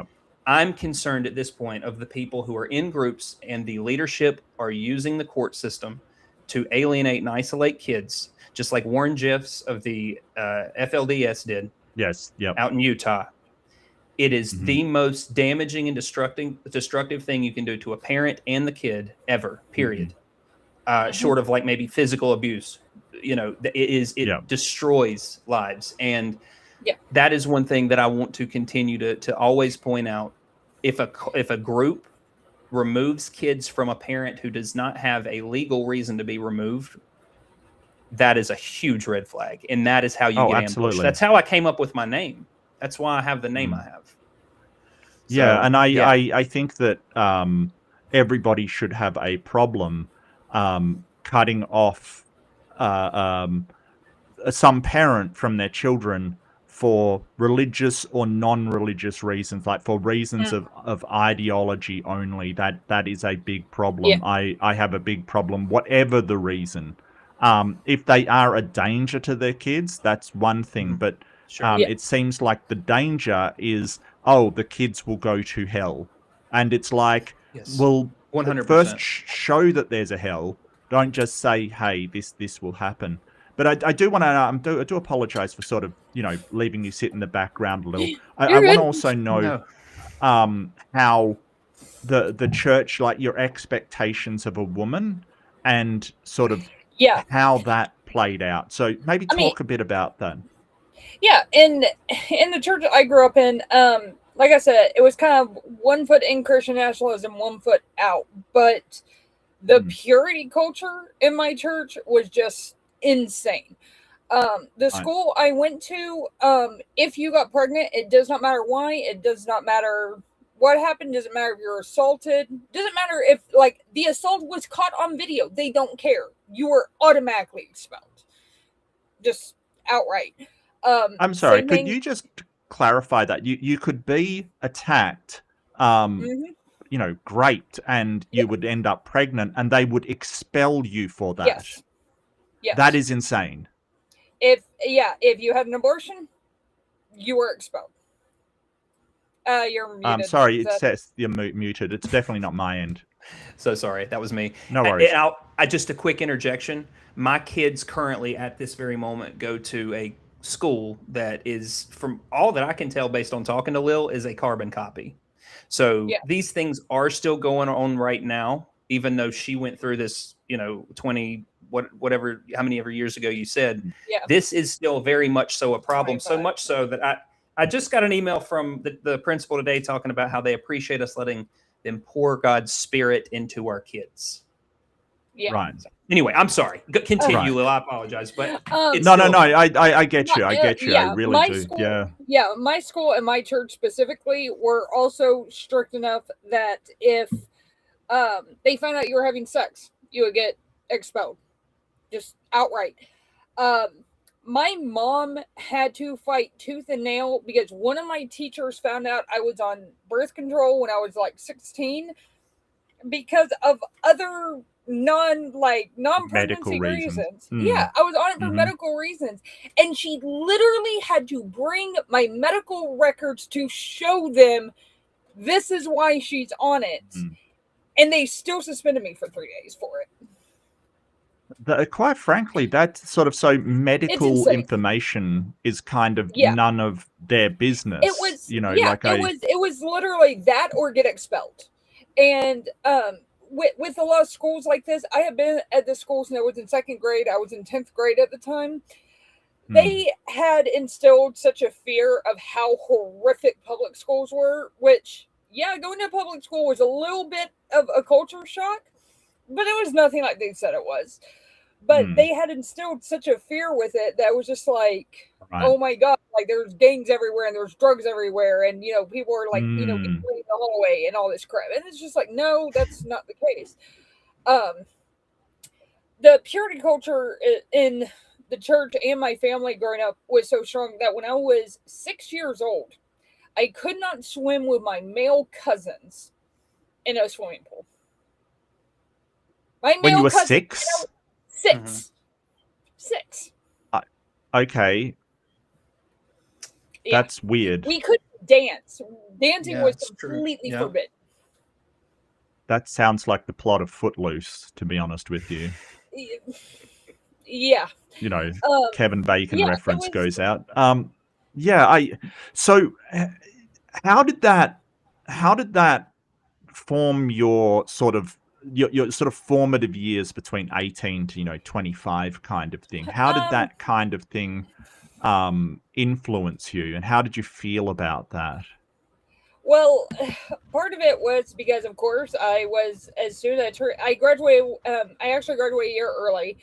I'm concerned at this point of the people who are in groups and the leadership are using the court system to alienate and isolate kids, just like Warren Jeffs of the FLDS did. Yes. Yep. Out in Utah. It is the most damaging and destructive thing you can do to a parent and the kid ever, period. Short of like maybe physical abuse. It destroys lives. And that is one thing that I want to continue to always point out. If a group removes kids from a parent who does not have a legal reason to be removed, that is a huge red flag. And that is how you get ambushed. That's how I came up with my name. That's why I have the name I have. So, and I think that everybody should have a problem cutting off some parent from their children for religious or non-religious reasons, like for reasons of ideology only. That is a big problem. I have a big problem, whatever the reason. If they are a danger to their kids, that's one thing. But it seems like the danger is, the kids will go to hell. And it's like, well, 100%. First show that there's a hell. Don't just say, hey, this will happen. But I do want to I do apologize for sort of, leaving you sit in the background a little. I You're want good. to also know how the church, like your expectations of a woman and sort of how that played out. So maybe talk a bit about that. Yeah, in the church I grew up in, like I said, it was kind of 1 foot in Christian nationalism, 1 foot out. But the purity culture in my church was just insane. The school I went to, if you got pregnant, it does not matter why. It does not matter what happened. Doesn't matter if you're assaulted. Doesn't matter if, like, the assault was caught on video. They don't care. You were automatically expelled. Just outright. I'm sorry. Could you just clarify that you could be attacked, raped, and you would end up pregnant, and they would expel you for that? Yes. That is insane. If you had an abortion, you were expelled. You're muted. I'm sorry, it says you're muted. It's definitely not my end. So sorry, that was me. No worries. I just a quick interjection. My kids currently at this very moment go to a school that is, from all that I can tell based on talking to Lil, is a carbon copy. So these things are still going on right now, even though she went through this, 20, whatever, how many ever years ago you said. This is still very much so a problem. 25. So much so that I just got an email from the principal today talking about how they appreciate us letting them pour God's spirit into our kids. Yeah. Right. Anyway, I'm sorry. Continue, Lil. I apologize, but no. I get you. I get you. I really do. School, my school and my church specifically were also strict enough that if they found out you were having sex, you would get expelled, just outright. My mom had to fight tooth and nail because one of my teachers found out I was on birth control when I was like 16 because of other non-pregnancy reasons. Yeah, I was on it for medical reasons. And she literally had to bring my medical records to show them this is why she's on it. And they still suspended me for 3 days for it. Quite frankly, that's sort of so medical information is kind of none of their business. It was, it was literally that or get expelled. And with a lot of schools like this, I have been at this school since I was in 2nd grade. I was in 10th grade at the time. They had instilled such a fear of how horrific public schools were, which, going to public school was a little bit of a culture shock, but it was nothing like they said it was. But they had instilled such a fear with it that was just like, oh my God, like there's gangs everywhere and there's drugs everywhere. And, people are like, getting in the hallway and all this crap. And it's just like, no, that's not the case. The purity culture in the church and my family growing up was so strong that when I was 6 years old, I could not swim with my male cousins in a swimming pool. When you were 6? 6. 6. Okay. That's weird. We couldn't dance. Dancing was completely forbidden. That sounds like the plot of Footloose, to be honest with you. Yeah. Kevin Bacon reference goes out. So how did that form your sort of formative years between 18 to 25 kind of thing? How did that kind of thing influence you, and how did you feel about that? Well, part of it was because, of course, I was, as soon as I graduated, I actually graduated a year early.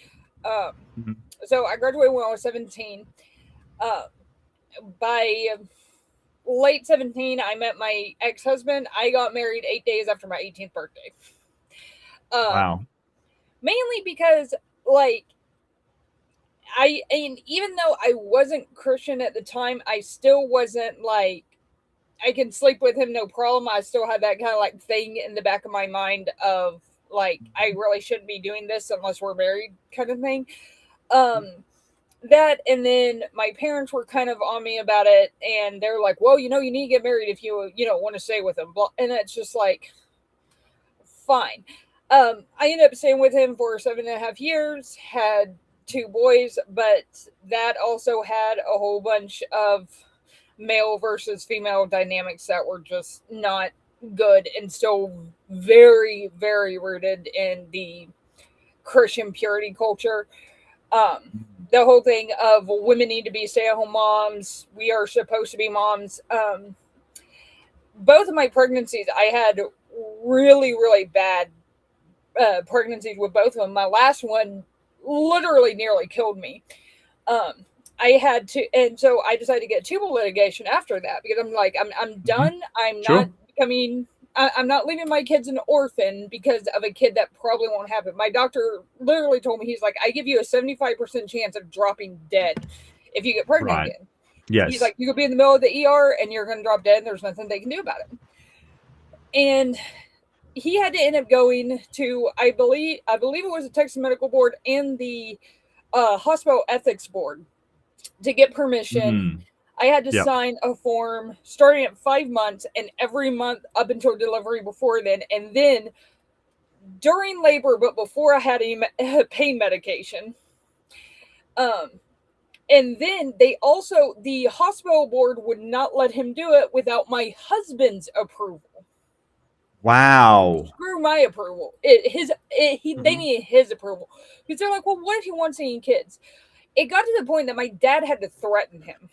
So I graduated when I was 17. By late 17, I met my ex-husband. I got married 8 days after my 18th birthday. Wow. Mainly because, even though I wasn't Christian at the time, I still wasn't like, I can sleep with him, no problem. I still had that kind of thing in the back of my mind of I really shouldn't be doing this unless we're married kind of thing. That, and then my parents were kind of on me about it, and they're like, well, you need to get married if you want to stay with him. And it's just like, fine. I ended up staying with him for 7.5 years, had 2 boys, but that also had a whole bunch of male versus female dynamics that were just not good and still very, very rooted in the Christian purity culture. The whole thing of women need to be stay-at-home moms. We are supposed to be moms. Both of my pregnancies, I had really, really bad pregnancies with both of them. My last one literally nearly killed me. I had to, and so I decided to get tubal litigation after that because I'm like, I'm done. I'm not becoming, I'm not leaving my kids an orphan because of a kid that probably won't have it. My doctor literally told me, he's like, I give you a 75% chance of dropping dead if you get pregnant again. Yes. He's like, you could be in the middle of the ER and you're going to drop dead and there's nothing they can do about it. And he had to end up going to, I believe it was the Texas Medical Board and the Hospital Ethics Board to get permission. I had to sign a form starting at 5 months and every month up until delivery before then. And then during labor, but before I had any pain medication. And then the hospital board would not let him do it without my husband's approval. Wow. Screw my approval. They needed his approval. Because they're like, well, what if he wants any kids? It got to the point that my dad had to threaten him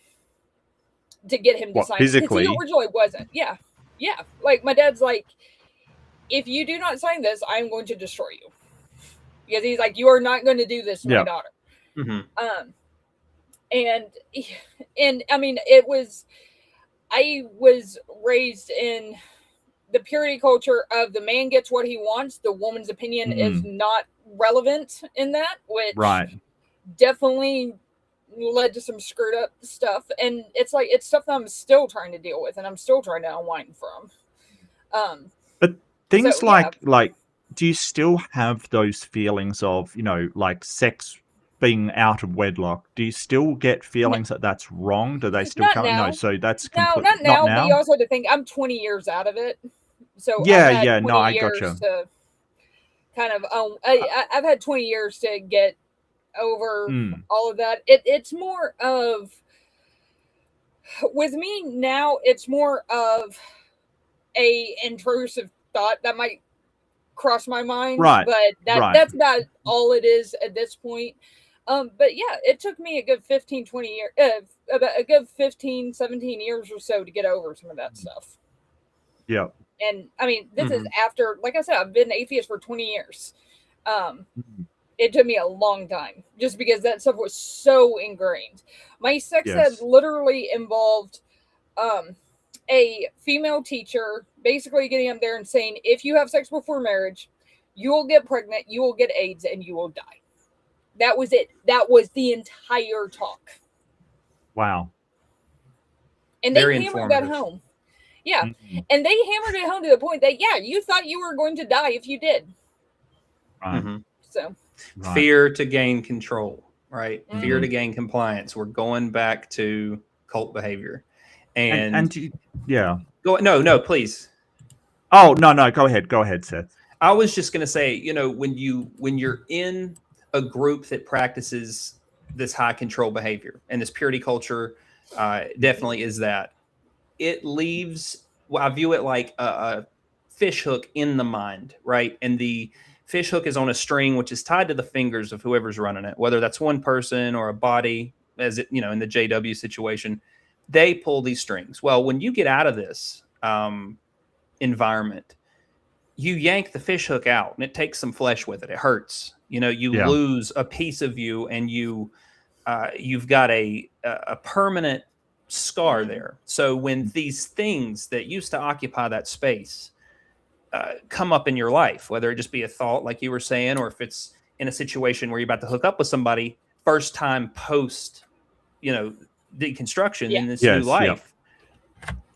to get him to sign. Physically? He originally wasn't. Yeah. Like, my dad's like, if you do not sign this, I'm going to destroy you. Because he's like, you are not going to do this to my daughter. And I mean, I was raised in the purity culture of the man gets what he wants. The woman's opinion is not relevant in that, which definitely led to some screwed up stuff. And it's like, it's stuff that I'm still trying to deal with and I'm still trying to unwind from. But things like, do you still have those feelings of, like sex being out of wedlock? Do you still get feelings that that's wrong? Do they still come? No, so that's not now. But you also have to think I'm 20 years out of it. So I gotcha. To kind of I've had 20 years to get over all of that. It's more of, with me now, it's more of a intrusive thought that might cross my mind, but that's about all it is at this point. But yeah, it took me a good 20 years, about a good 15, 17 years or so to get over some of that stuff. Yeah. And I mean, this is after, like I said, I've been atheist for 20 years. It took me a long time just because that stuff was so ingrained. My sex ed literally involved a female teacher basically getting up there and saying, if you have sex before marriage, you will get pregnant, you will get AIDS, and you will die. That was it. That was the entire talk. Wow. And they hammered that home. Yeah. And they hammered it home to the point that, you thought you were going to die if you did. So fear to gain control, right? Fear to gain compliance. We're going back to cult behavior. And no, please. Oh, no, go ahead, Seth. I was just going to say, when you're in a group that practices this high control behavior, and this purity culture definitely is that, it leaves, I view it like a fish hook in the mind, right? And the fish hook is on a string, which is tied to the fingers of whoever's running it, whether that's one person or a body, as it, in the JW situation, they pull these strings. Well, when you get out of this environment, you yank the fish hook out and it takes some flesh with it. It hurts. You lose a piece of you, and you've got a permanent scar there. So when these things that used to occupy that space come up in your life, whether it just be a thought like you were saying, or if it's in a situation where you're about to hook up with somebody, first time post, deconstruction in this new life,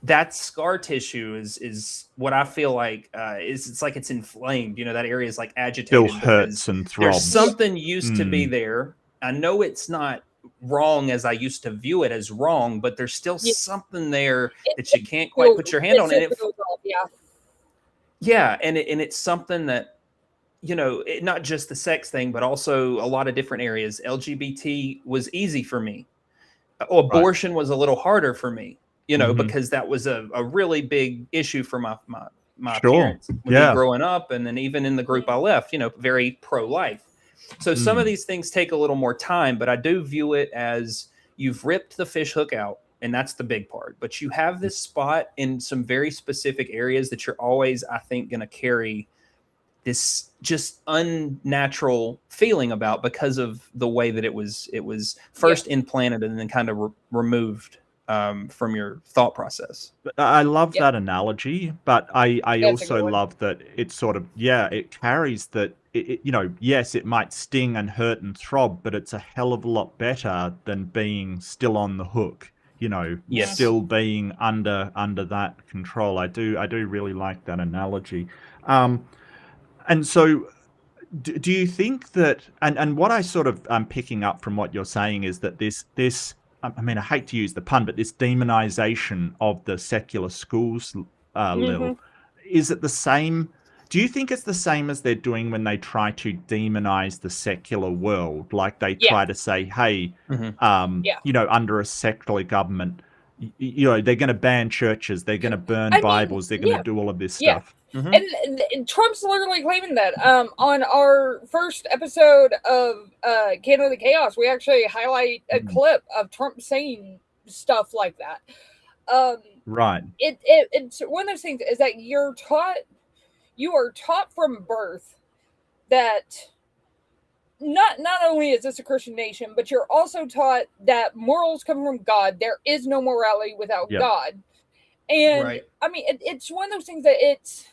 that scar tissue is what I feel like it's like it's inflamed. That area is like agitated. Still hurts and throbs. There's something used to be there. I know it's not wrong as I used to view it as wrong, but there's still something there that you can't quite put your hand on it. And it's something that not just the sex thing, but also a lot of different areas. LGBT was easy for me. Abortion was a little harder for me, because that was a really big issue for my parents when me growing up. And then even in the group I left, very pro-life. So some of these things take a little more time, but I do view it as you've ripped the fish hook out, and that's the big part. But you have this spot in some very specific areas that you're always, I think, going to carry this just unnatural feeling about because of the way that it was first implanted and then kind of removed from your thought process. I love that analogy, but I also love that it sort of, it carries that, yes, it might sting and hurt and throb, but it's a hell of a lot better than being still on the hook, still being under that control. I do really like that analogy. And so do you think that, and what I sort of am picking up from what you're saying is that this, I mean, I hate to use the pun, but this demonization of the secular schools, Lil, is it the same? Do you think it's the same as they're doing when they try to demonize the secular world? Like they try to say, hey, under a secular government, they're going to ban churches, they're going to burn Bibles, they're going to do all of this stuff. And Trump's literally claiming that. On our first episode of Canada the Chaos, we actually highlight a clip of Trump saying stuff like that. Right. It's one of those things is that you are taught from birth that not only is this a Christian nation, but you're also taught that morals come from God. There is no morality without God. And I mean, it's one of those things that it's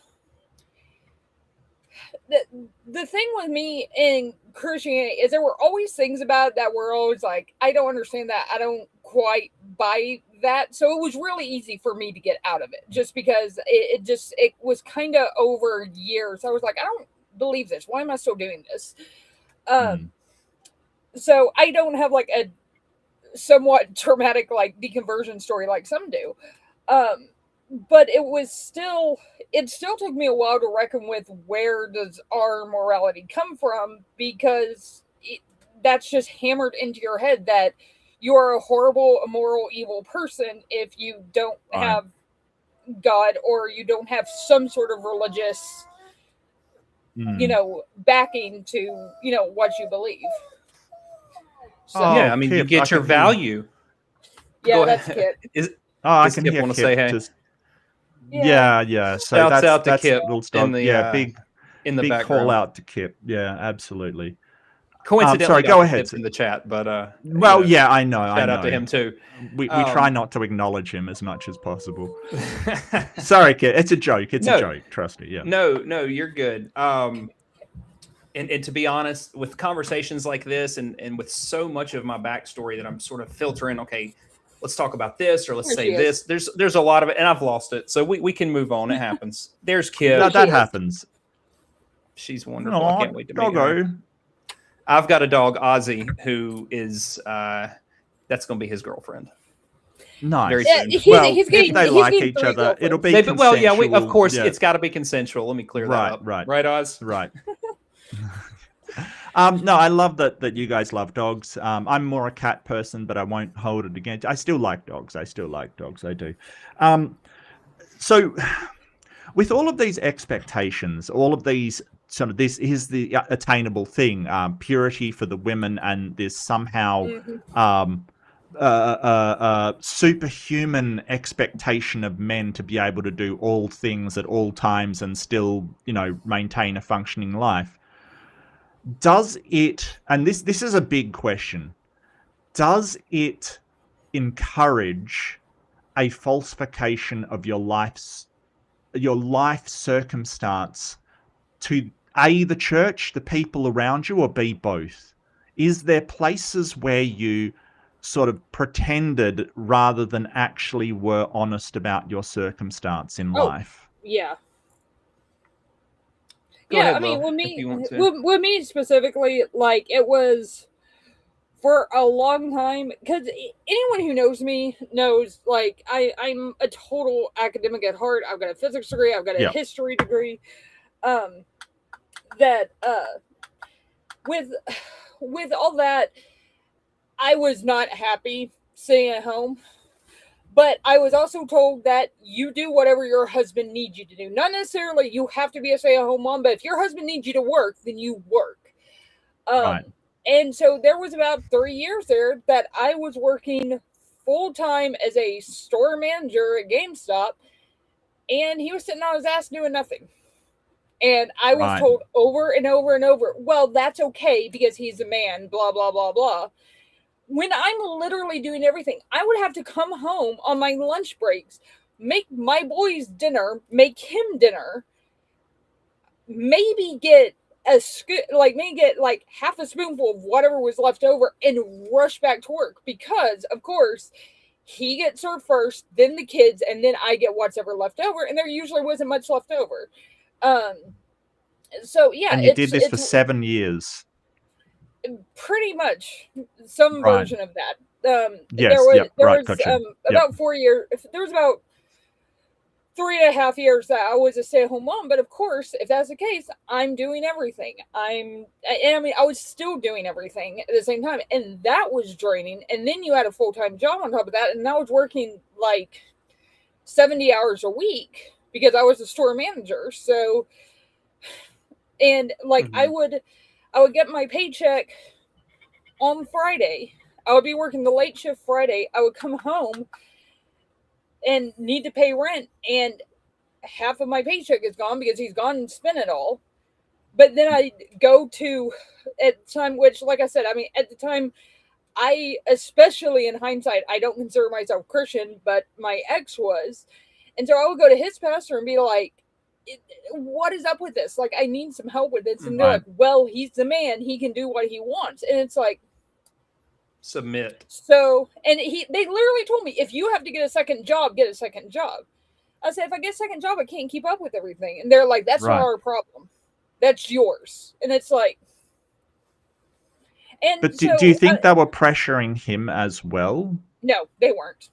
the thing with me in Christianity is there were always things about it that were always like, I don't understand that. I don't quite buy that. So it was really easy for me to get out of it just because it was kind of over years. I was like, I don't believe this. Why am I still doing this? So I don't have like a somewhat traumatic like deconversion story like some do. But it still took me a while to reckon with where does our morality come from, because that's just hammered into your head that you are a horrible, immoral, evil person if you don't have God or you don't have some sort of religious, backing to, what you believe. So, I mean, Kip, you get your value. Yeah, that's Kip. I can hear Kip say hey. Yeah. So Shouts out to Kip in the big background. Call out to Kip. Yeah, absolutely. Coincidentally, sorry, go ahead. In the chat, but I know. Shout out to him too. We try not to acknowledge him as much as possible. Sorry, Kip. It's a joke. It's a joke. Trust me. Yeah. No, you're good. And to be honest, with conversations like this, and with so much of my backstory that I'm sort of filtering, okay, let's talk about this, or let's say this. There's a lot of it, and I've lost it, so we can move on. It happens. There's Kip. No, that happens. She's wonderful. I can't wait to meet her. I've got a dog, Ozzy, who is that's going to be his girlfriend. Nice. Very soon. If they like each other, it'll be consensual. Of course, it's got to be consensual. Let me clear that up. Right, Oz? Right. No, I love that you guys love dogs. I'm more a cat person, but I won't hold it against. I still like dogs. I do. So with all of these expectations, all of these sort of, this is the attainable thing, purity for the women, and this somehow superhuman expectation of men to be able to do all things at all times and still, maintain a functioning life. Does it, and this is a big question, does it encourage a falsification of your life circumstance to A, the church, the people around you, or B, both? Is there places where you sort of pretended rather than actually were honest about your circumstance in life? Yeah. Go ahead, I mean, Will, with me specifically, like, it was for a long time, because anyone who knows me knows, like, I'm a total academic at heart. I've got a physics degree. I've got a history degree. that with all that, I was not happy staying at home. But I was also told that you do whatever your husband needs you to do. Not necessarily you have to be a stay-at-home mom, but if your husband needs you to work, then you work. Right. And so there was about 3 years there that I was working full-time as a store manager at GameStop, and he was sitting on his ass doing nothing. And I was told over and over and over, well, that's okay because he's a man, blah, blah, blah, blah. When I'm literally doing everything, I would have to come home on my lunch breaks, make my boys dinner, make him dinner, maybe get like half a spoonful of whatever was left over and rush back to work because, of course, he gets served first, then the kids, and then I get whatever left over, and there usually wasn't much left over. So yeah, and you did this for 7 years. Pretty much some version of that. Yes, there was gotcha. about 4 years. There was about 3.5 years that I was a stay-at-home mom. But of course, if that's the case, I'm doing everything. I was still doing everything at the same time, and that was draining. And then you had a full-time job on top of that, and I was working like 70 hours a week because I was a store manager. So, and like I would get my paycheck on Friday. I would be working the late shift Friday. I would come home and need to pay rent, and half of my paycheck is gone because he's gone and spent it all. But then I go to, at the time, which, like I said, I mean, at the time, I, especially in hindsight, I don't consider myself Christian, but my ex was. And so I would go to his pastor and be like, what is up with this? Like, I need some help with this. And they're like, well, he's the man. He can do what he wants. And it's like, submit. So, and they literally told me, if you have to get a second job, get a second job. I said, if I get a second job, I can't keep up with everything. And they're like, that's not our problem. That's yours. And it's like, and but do you think they were pressuring him as well? No, they weren't.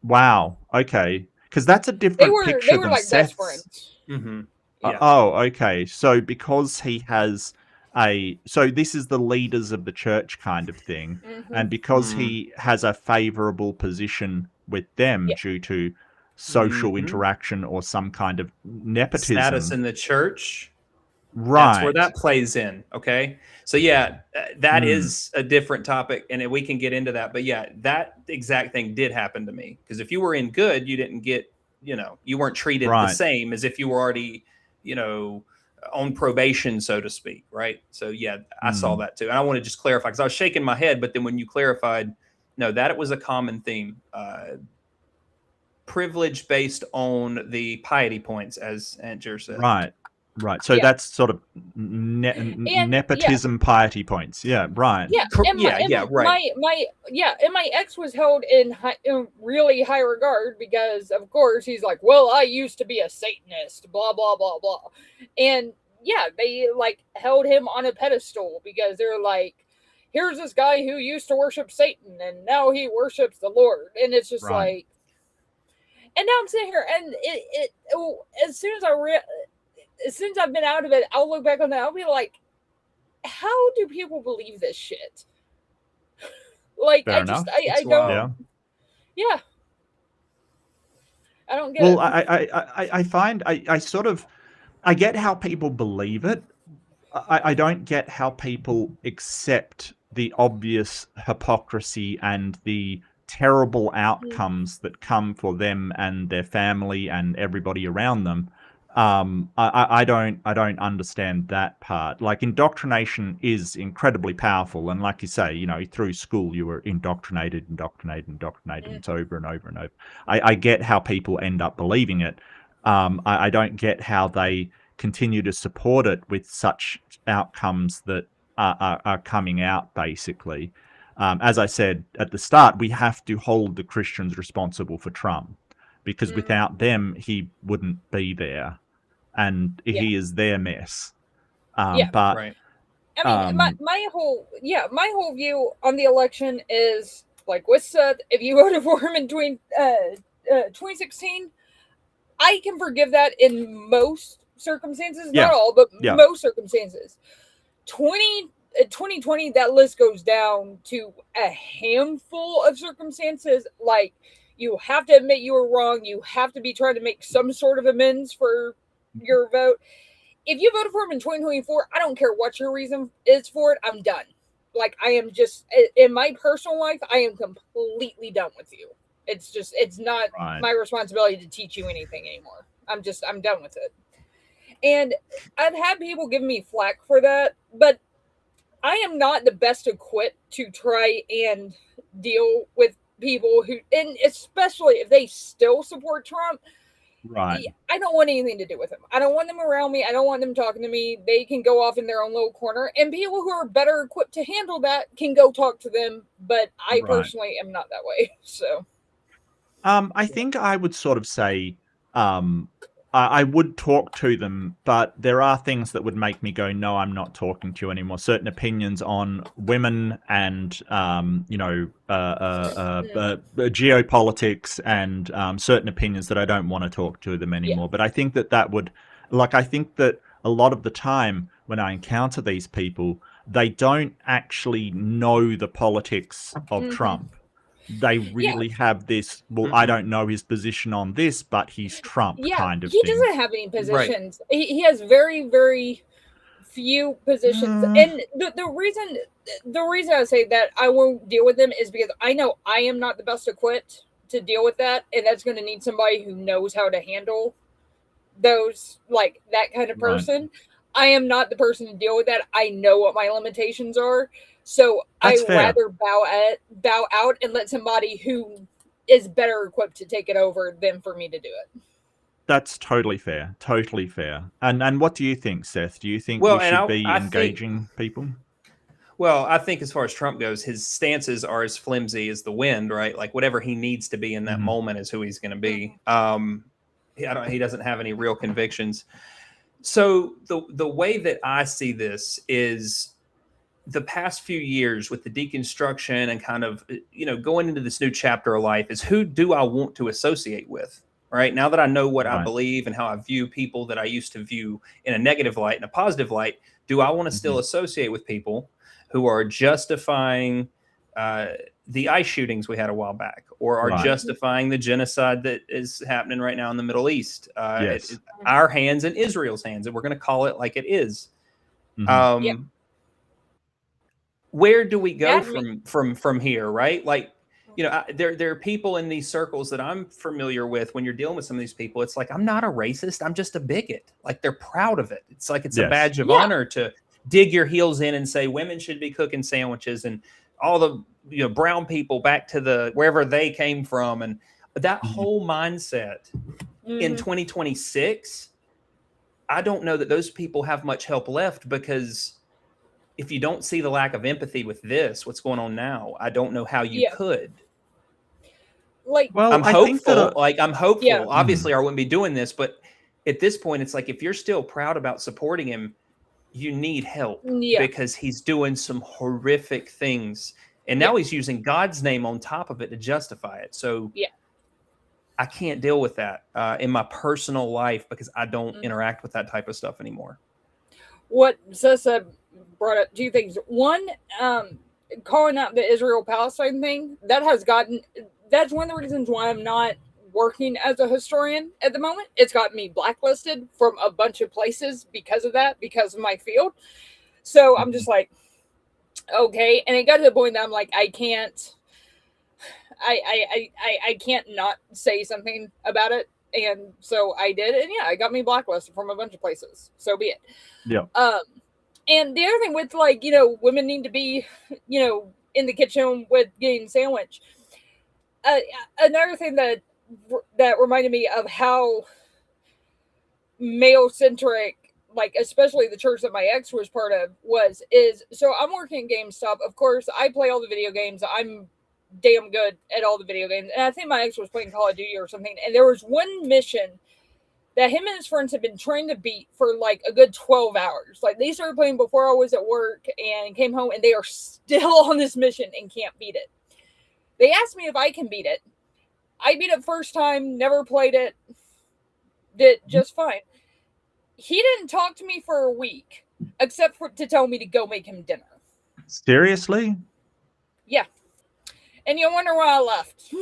Wow. Okay. Because that's a different picture they were than like Seth's. best friends. Mm-hmm. Yeah. Oh, okay. So because he has so this is the leaders of the church kind of thing, and because he has a favorable position with them due to social interaction or some kind of nepotism, status in the church, right? That's where that plays in. Okay, so yeah, that is a different topic, and we can get into that. But yeah, that exact thing did happen to me, because if you were in good, you didn't get, you weren't treated the same as if you were already, on probation, so to speak, right? So yeah, I saw that too. And I want to just clarify, because I was shaking my head, but then when you clarified, no, that it was a common theme. Privilege based on the piety points, as Aunt Jer said. Right. So that's sort of nepotism piety points. Yeah, right. Yeah, right. And my ex was held in really high regard because, of course, he's like, well, I used to be a Satanist, blah, blah, blah, blah. And yeah, they like held him on a pedestal because they're like, here's this guy who used to worship Satan and now he worships the Lord. And it's just like, and now I'm sitting here and as soon as I've been out of it, I'll look back on that. I'll be like, how do people believe this shit? Like, Fair enough. I don't. Yeah. I don't get it. Well, I find I sort of, I get how people believe it. I don't get how people accept the obvious hypocrisy and the terrible outcomes that come for them and their family and everybody around them. I don't understand that part. Like, indoctrination is incredibly powerful, and like you say, through school you were indoctrinated. It's over and over and over. I get how people end up believing it. I don't get how they continue to support it with such outcomes that are coming out, basically. As I said at the start, we have to hold the Christians responsible for Trump, because without them, he wouldn't be there. And he is their mess. But I mean, my whole view on the election is like with Seth. If you voted for him in 2016, I can forgive that in most circumstances, Yeah. not all, but Yeah. most circumstances. 2020, that list goes down to a handful of circumstances. Like, you have to admit you were wrong. You have to be trying to make some sort of amends for your vote. If you voted for him in 2024, I don't care what your reason is for it. I'm done. Like, I am just, in my personal life, I am completely done with you. It's just, it's not my responsibility to teach you anything anymore. I'm done with it. And I've had people give me flack for that, but I am not the best equipped to try and deal with people who, and especially if they still support Trump. Right. I don't want anything to do with them. I don't want them around me. I don't want them talking to me. They can go off in their own little corner, and people who are better equipped to handle that can go talk to them. But I personally am not that way. So, I think I would sort of say, I would talk to them, but there are things that would make me go, no, I'm not talking to you anymore. Certain opinions on women and, geopolitics and certain opinions that I don't want to talk to them anymore. Yeah. But I think that would, I think that a lot of the time when I encounter these people, they don't actually know the politics of Trump. They really have this, well, I don't know his position on this, but he's Trump kind of thing. He doesn't have any positions. Right. He has very, very few positions. And the reason I say that I won't deal with him is because I know I am not the best equipped to deal with that. And that's going to need somebody who knows how to handle those, like that kind of person. Right. I am not the person to deal with that. I know what my limitations are. So I'd rather bow out and let somebody who is better equipped to take it over than for me to do it. That's totally fair. Totally fair. And what do you think, Seth? Do you think we should be engaging people? Well, I think as far as Trump goes, his stances are as flimsy as the wind, right? Like whatever he needs to be in that moment is who he's going to be. He doesn't have any real convictions. So the way that I see this is the past few years with the deconstruction and kind of, going into this new chapter of life is who do I want to associate with, right? Now that I know what I believe and how I view people that I used to view in a negative light and a positive light, do I want to still associate with people who are justifying the ICE shootings we had a while back, or are justifying the genocide that is happening right now in the Middle East, our hands and Israel's hands, and we're going to call it like it is. Where do we go from here, right? Like, there are people in these circles that I'm familiar with. When you're dealing with some of these people, it's like, I'm not a racist, I'm just a bigot. Like, they're proud of it. It's like it's a badge of honor to dig your heels in and say women should be cooking sandwiches and all the brown people back to wherever they came from, and that whole mindset in 2026. I don't know that those people have much help left, because if you don't see the lack of empathy with what's going on now, I don't know how you could. Like, well, I'm hopeful. I'm hopeful. Yeah. Obviously, I wouldn't be doing this, but at this point, it's like if you're still proud about supporting him, you need help because he's doing some horrific things. And now he's using God's name on top of it to justify it. So I can't deal with that in my personal life because I don't interact with that type of stuff anymore. What Seth brought up two things. One, calling out the Israel-Palestine thing, that's one of the reasons why I'm not working as a historian at the moment. It's got me blacklisted from a bunch of places because of that, because of my field. So I'm just like, okay. And it got to the point that I'm like, I can't not say something about it. And so I did. And it got me blacklisted from a bunch of places. So be it. Yeah. And the other thing with women need to be, in the kitchen with getting sandwich. Another thing that reminded me of how male-centric, like especially the church that my ex was part of so I'm working at GameStop. Of course, I play all the video games. I'm damn good at all the video games. And I think my ex was playing Call of Duty or something. And there was one mission that him and his friends had been trying to beat for like a good 12 hours. Like they started playing before I was at work and came home, and they are still on this mission and can't beat it. They asked me if I can beat it. I beat it first time, never played it, did just fine. he didn't talk to me for a week, except to tell me to go make him dinner. Seriously? Yeah. And you wonder why I left.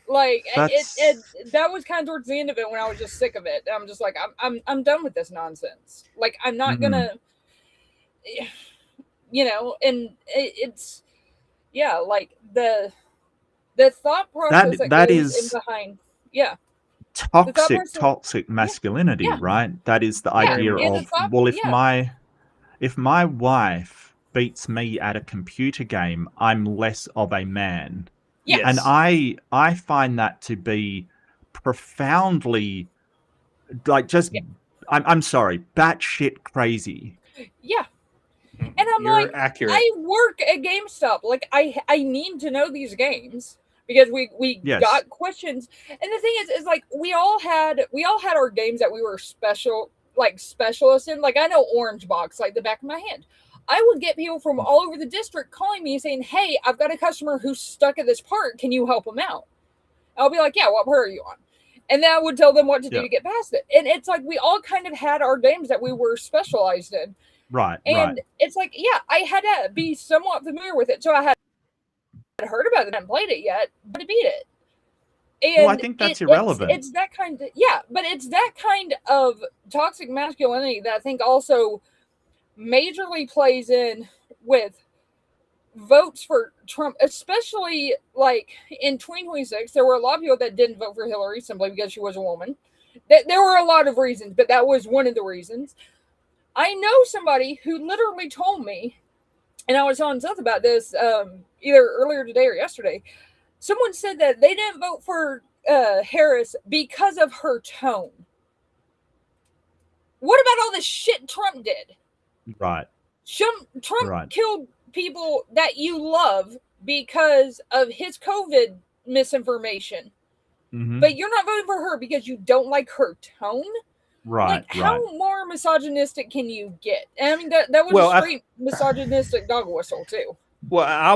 Like that was kind of towards the end of it when I was just sick of it. I'm just like, I'm done with this nonsense. Like, I'm not gonna, and it's like the thought process that goes in behind, toxic masculinity, right? That is the idea of, well, if my wife beats me at a computer game, I'm less of a man. Yes. And I find that to be profoundly, like, just, I'm sorry, batshit crazy. Yeah. And I'm like, accurate. I work at GameStop. Like, I need to know these games because we got questions. And the thing is like, we all had our games that we were specialists in. Like, I know Orange Box like the back of my hand. I would get people from all over the district calling me saying, hey, I've got a customer who's stuck at this part. Can you help them out? I'll be like, yeah, what part are you on? And then I would tell them what to do to get past it. And it's like, we all kind of had our games that we were specialized in. Right. And it's like, I had to be somewhat familiar with it. So I had heard about it and played it yet, but to beat it. And I think that's irrelevant. It's that kind of, but it's that kind of toxic masculinity that I think also majorly plays in with votes for Trump, especially like in 2026. There were a lot of people that didn't vote for Hillary simply because she was a woman. There were a lot of reasons, but that was one of the reasons. I know somebody who literally told me, and I was telling Seth about this either earlier today or yesterday. Someone said that they didn't vote for Harris because of her tone. What about all the shit Trump did? Right. Trump killed people that you love because of his COVID misinformation. Mm-hmm. But you're not voting for her because you don't like her tone? Right. Like, how more misogynistic can you get? And I mean, that was a straight misogynistic dog whistle, too. Well, I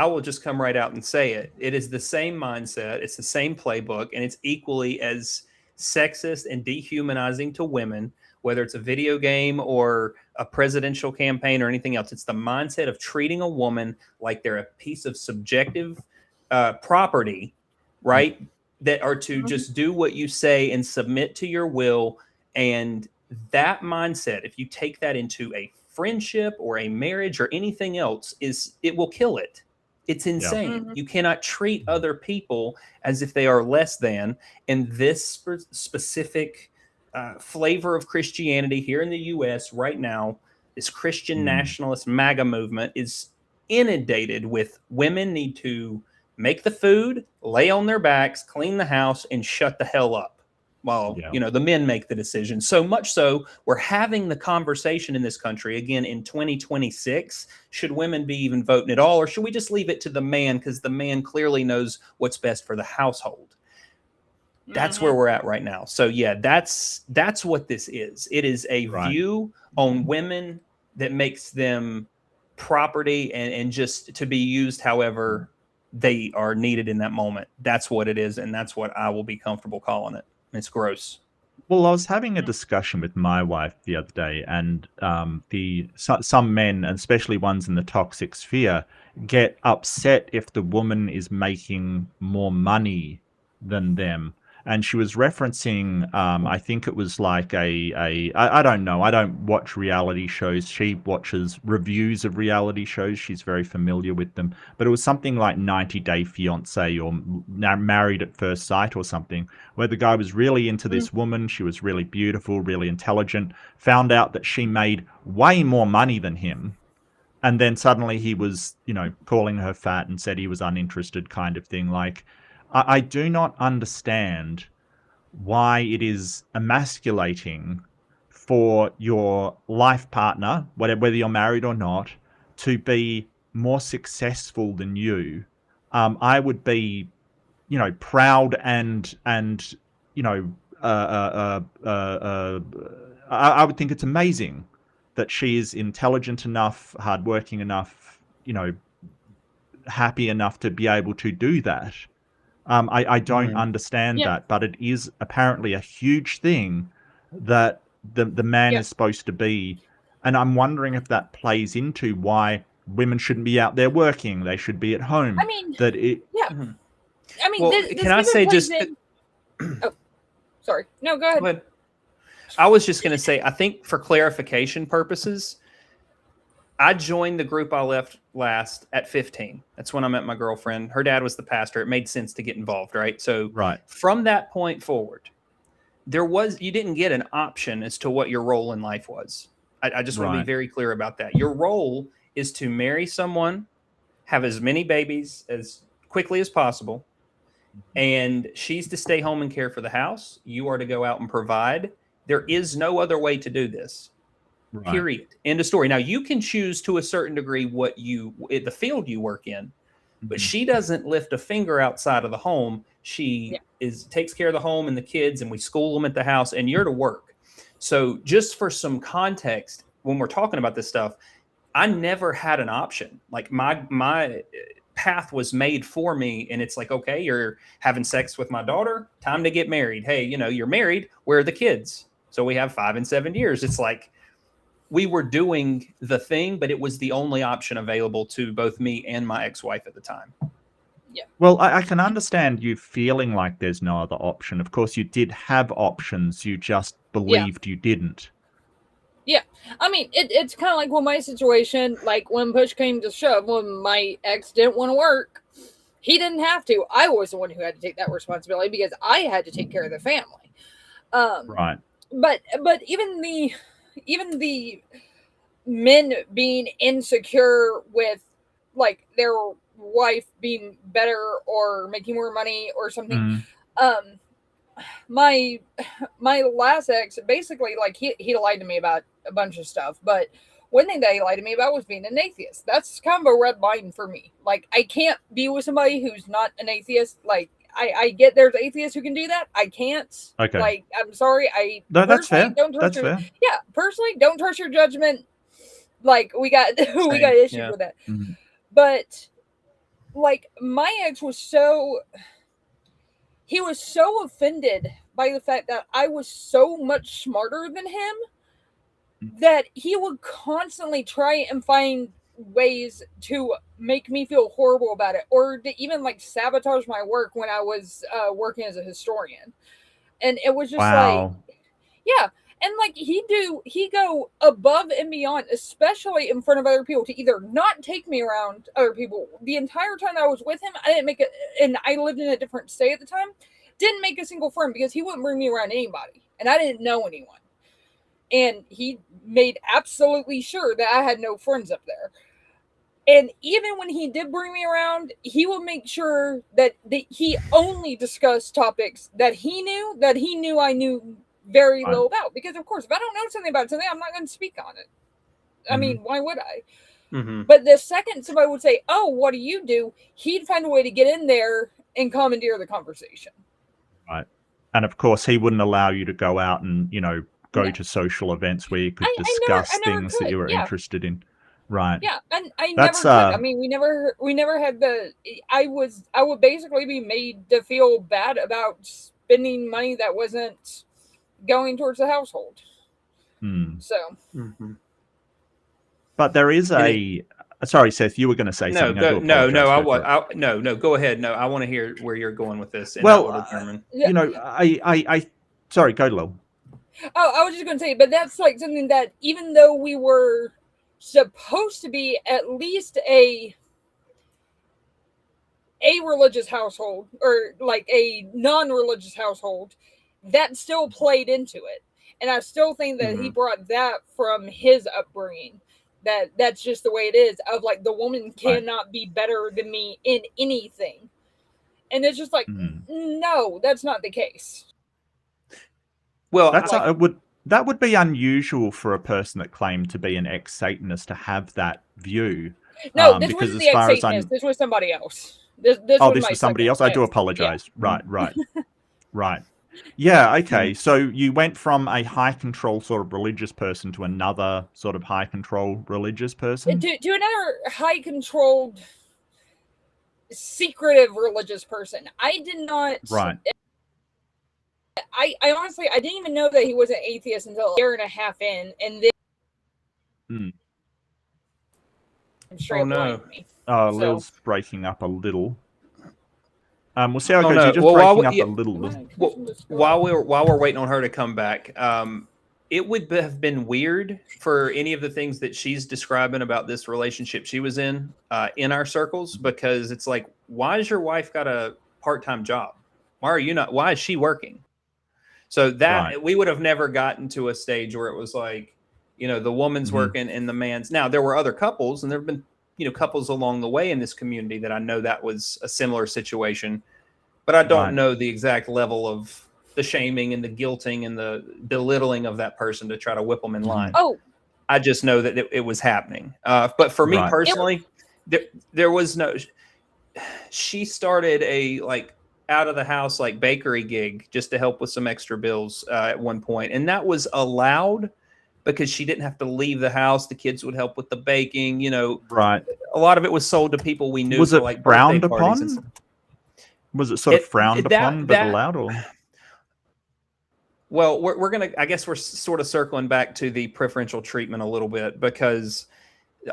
will just come right out and say it. It is the same mindset. It's the same playbook, and it's equally as sexist and dehumanizing to women, whether it's a video game or a presidential campaign or anything else. It's the mindset of treating a woman like they're a piece of subjective property, right? That are to just do what you say and submit to your will. And that mindset, if you take that into a friendship or a marriage or anything else, it will kill it. It's insane. Yeah. You cannot treat other people as if they are less than. And this specific flavor of Christianity here in the U.S. right now, this Christian nationalist MAGA movement is inundated with women need to make the food, lay on their backs, clean the house, and shut the hell up. While, the men make the decision. So much so, we're having the conversation in this country, again, in 2026, should women be even voting at all, or should we just leave it to the man because the man clearly knows what's best for the household? That's where we're at right now. So, that's what this is. It is a view on women that makes them property and just to be used however they are needed in that moment. That's what it is, and that's what I will be comfortable calling it. It's gross. Well, I was having a discussion with my wife the other day, and some men, and especially ones in the toxic sphere, get upset if the woman is making more money than them. And she was referencing, I think it was like I don't know. I don't watch reality shows. She watches reviews of reality shows. She's very familiar with them. But it was something like 90 Day Fiancé or Married at First Sight or something, where the guy was really into this woman. She was really beautiful, really intelligent, found out that she made way more money than him. And then suddenly he was, calling her fat and said he was uninterested kind of thing. Like, I do not understand why it is emasculating for your life partner, whether you're married or not, to be more successful than you. I would be, proud and I would think it's amazing that she is intelligent enough, hardworking enough, happy enough to be able to do that. I don't understand that, but it is apparently a huge thing that the man is supposed to be. And I'm wondering if that plays into why women shouldn't be out there working. They should be at home. I mean, that it. yeah. I mean, well, this can I say just? Oh, sorry. No, go ahead. But I was just going to say, I think for clarification purposes, I joined the group I left last at 15. That's when I met my girlfriend. Her dad was the pastor. It made sense to get involved, right? So from that point forward, you didn't get an option as to what your role in life was. I just want to be very clear about that. Your role is to marry someone, have as many babies as quickly as possible, and she's to stay home and care for the house. You are to go out and provide. There is no other way to do this. Period. End of story. Now, you can choose to a certain degree the field you work in, but she doesn't lift a finger outside of the home. She takes care of the home and the kids, and we school them at the house, and you're to work. So just for some context, when we're talking about this stuff, I never had an option. Like my path was made for me, and it's like, okay, you're having sex with my daughter, time to get married. Hey, you're married. Where are the kids? So we have 5 and 7 years. It's like we were doing the thing, but it was the only option available to both me and my ex-wife at the time. Yeah. Well, I can understand you feeling like there's no other option. Of course, you did have options. You just believed you didn't. Yeah. I mean, it's kind of like with my situation, like when push came to shove, when my ex didn't want to work, he didn't have to. I was the one who had to take that responsibility because I had to take care of the family. Right. But even the men being insecure with like their wife being better or making more money or something. My last ex, basically, like he lied to me about a bunch of stuff, but one thing that he lied to me about was being an atheist. That's kind of a red line for me. Like, I can't be with somebody who's not an atheist. Like, I get there's atheists who can do that. I can't. Okay. Like, I'm sorry. No, that's fair. That's fair. Yeah, personally, don't trust your judgment. Like, we got issues with that. But like, my ex was so offended by the fact that I was so much smarter than him that he would constantly try and find ways to make me feel horrible about it, or to even like sabotage my work when I was working as a historian. And it was just like, yeah. And like he'd go above and beyond, especially in front of other people, to either not take me around other people. The entire time I was with him, I didn't make it, and I lived in a different state at the time, didn't make a single friend because he wouldn't bring me around anybody. And I didn't know anyone. And he made absolutely sure that I had no friends up there. And even when he did bring me around, he would make sure that he only discussed topics that he knew I knew very little about. Because, of course, if I don't know something about something, I'm not going to speak on it. I mean, why would I? But the second somebody would say, oh, what do you do? He'd find a way to get in there and commandeer the conversation. Right. And, of course, he wouldn't allow you to go out and, go to social events where you could discuss things that you were interested in. Right. Yeah, and I never could. I mean, we never had I would basically be made to feel bad about spending money that wasn't going towards the household. So. But there is sorry, Seth, you were going to say something. No, go ahead. No, I want to hear where you're going with this. And sorry, go Lil. Oh, I was just going to say, but that's like something that even though we were supposed to be at least a religious household, or like a non-religious household, that still played into it. And I still think that he brought that from his upbringing, that's just the way it is, of like, the woman cannot be better than me in anything. And it's just like, no, that's not the case. Well, that would be unusual for a person that claimed to be an ex-Satanist to have that view. No, this wasn't the ex-Satanist. This was somebody else. This was somebody else. I do apologize. Yeah. Right. Yeah. Okay. So you went from a high control sort of religious person to another sort of high control religious person. To another high controlled, secretive religious person. I did not. Right. I honestly, I didn't even know that he was an atheist until a year and a half in, and then straight blinded me. Oh, Lil's breaking up a little. We'll see how it goes. no. You're just Well, breaking up a little. While we're waiting on her to come back, it would have been weird for any of the things that she's describing about this relationship she was in our circles, because it's like, why has your wife got a part-time job? Why are you not? Why is she working? So that we would have never gotten to a stage where it was like, the woman's working and the man's. Now there were other couples, and there have been, couples along the way in this community that I know that was a similar situation, but I don't know the exact level of the shaming and the guilting and the belittling of that person to try to whip them in line. Oh, I just know that it was happening. But for me personally, there was no. She started a out of the house bakery gig just to help with some extra bills at one point, and that was allowed because she didn't have to leave the house. The kids would help with the baking. Right. A lot of it was sold to people we knew. Was it for, frowned upon? Was it sort of frowned upon but allowed? Or? Well, we're gonna. I guess we're sort of circling back to the preferential treatment a little bit, because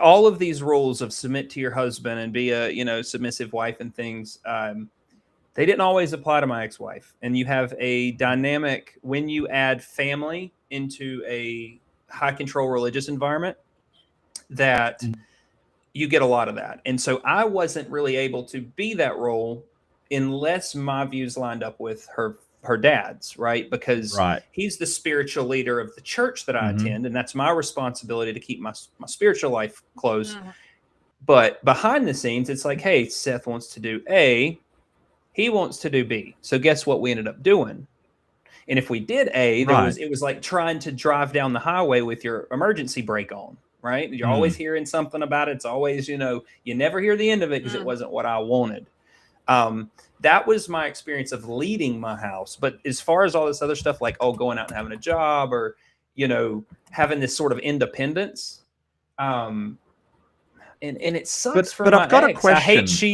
all of these rules of submit to your husband and be a submissive wife and things, they didn't always apply to my ex-wife. And you have a dynamic when you add family into a high control religious environment that you get a lot of that. And so I wasn't really able to be that role unless my views lined up with her dad's, right? Because he's the spiritual leader of the church that I attend, and that's my responsibility to keep my spiritual life close. But behind the scenes, it's like, hey, Seth wants to do A, he wants to do B. So guess what we ended up doing? And if we did A, it was like trying to drive down the highway with your emergency brake on, right? You're always hearing something about it. It's always, you never hear the end of it because it wasn't what I wanted. That was my experience of leading my house. But as far as all this other stuff, like, going out and having a job or, having this sort of independence, and it sucks for my I've got ex. a question.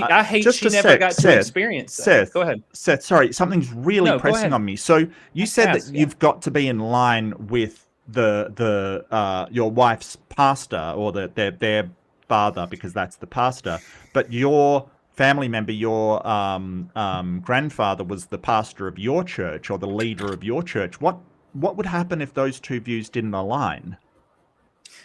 I hate she never got to experience that. Seth, go ahead. Seth, sorry, something's really pressing on me. So you said that you've got to be in line with the your wife's pastor or their father, because that's the pastor, but your family member, your grandfather was the pastor of your church or the leader of your church. What would happen if those two views didn't align?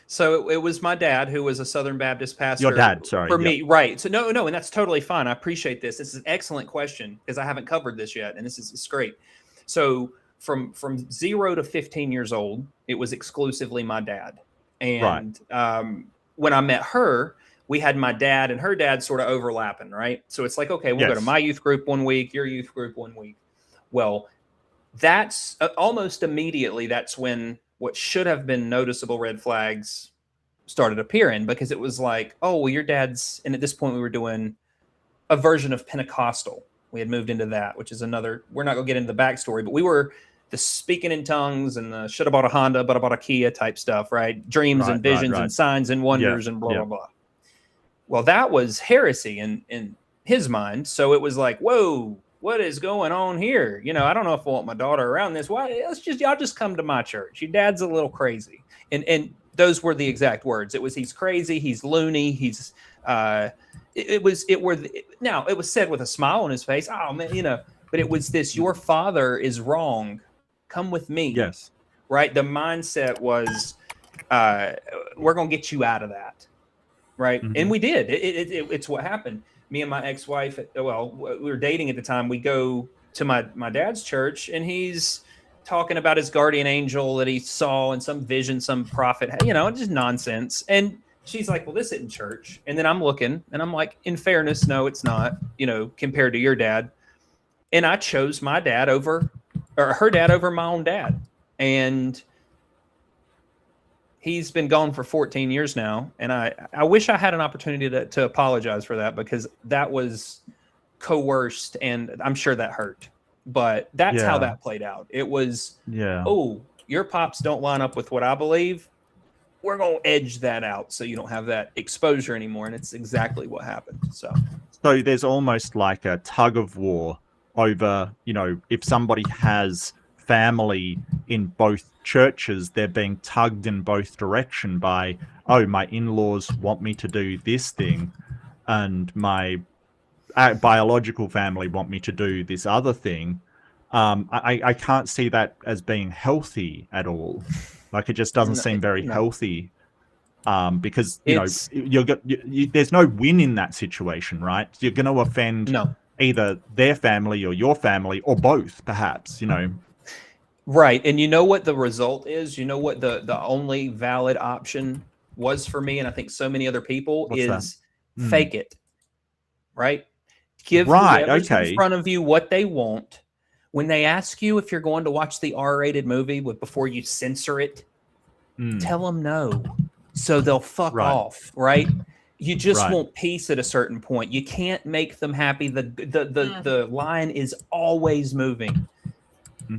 So it was my dad, who was a Southern Baptist pastor. Your dad, sorry. For me, right. So no, and that's totally fine. I appreciate this. This is an excellent question because I haven't covered this yet, and it's great. So from 0 to 15 years old, it was exclusively my dad. And when I met her, we had my dad and her dad sort of overlapping, right? So it's like, okay, we'll go to my youth group one week, your youth group one week. Well, that's almost immediately, that's when what should have been noticeable red flags started appearing, because it was like, oh, well, your dad's, and at this point we were doing a version of Pentecostal. We had moved into that, which is another, we're not going to get into the backstory, but we were the speaking in tongues and the should have bought a Honda, but I bought a Kia type stuff, right? Dreams and visions and signs and wonders and blah, blah, blah. Well, that was heresy in his mind. So it was like, whoa, what is going on here? I don't know if I want my daughter around this. Why? Y'all just come to my church. Your dad's a little crazy. And those were the exact words. It was, he's crazy. He's loony. He's, it was said with a smile on his face. Oh man, but it was this, your father is wrong. Come with me. Yes. Right. The mindset was, we're going to get you out of that. Right. And we did. It's what happened. Me and my ex-wife, we were dating at the time. We go to my dad's church, and he's talking about his guardian angel that he saw in some vision, some prophet, just nonsense. And she's like, well, this isn't church. And then I'm looking, and I'm like, in fairness, no, it's not, compared to your dad. And I chose my dad over, or her dad over my own dad. And he's been gone for 14 years now, and I wish I had an opportunity to apologize for that, because that was coerced, and I'm sure that hurt. But that's how that played out. It was, oh, your pops don't line up with what I believe. We're going to edge that out so you don't have that exposure anymore, and it's exactly what happened. So there's almost like a tug of war over, if somebody has family in both churches, they're being tugged in both direction by, oh, my in-laws want me to do this thing, and my biological family want me to do this other thing. I can't see that as being healthy at all. Like, it just doesn't seem very healthy. Because there's no win in that situation, right? You're going to offend either their family or your family, or both, perhaps. Right. And you know what the result is? You know what the only valid option was for me, and I think so many other people, is fake it. Right? Give whoever's in front of you what they want. When they ask you if you're going to watch the R-rated movie before you censor it, tell them no. So they'll fuck off, right? You just want peace at a certain point. You can't make them happy. The line is always moving.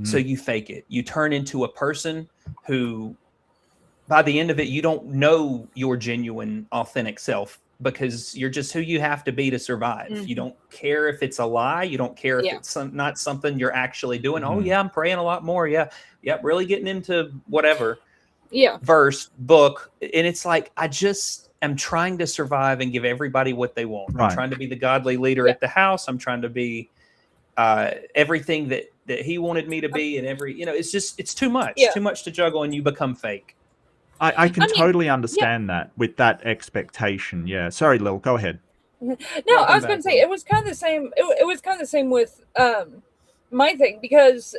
So you fake it. You turn into a person who, by the end of it, you don't know your genuine, authentic self, because you're just who you have to be to survive. You don't care if it's a lie. You don't care if it's not something you're actually doing. Oh, yeah, I'm praying a lot more. Yeah, really getting into whatever. Verse, book. And it's like, I just am trying to survive and give everybody what they want. I'm trying to be the godly leader at the house. I'm trying to be everything that he wanted me to be. And it's too much. Too much to juggle, and you become fake. I can totally understand that with that expectation. Yeah. Sorry, Lil, go ahead. No, I was going to say, it was kind of the same. It was kind of the same with my thing, because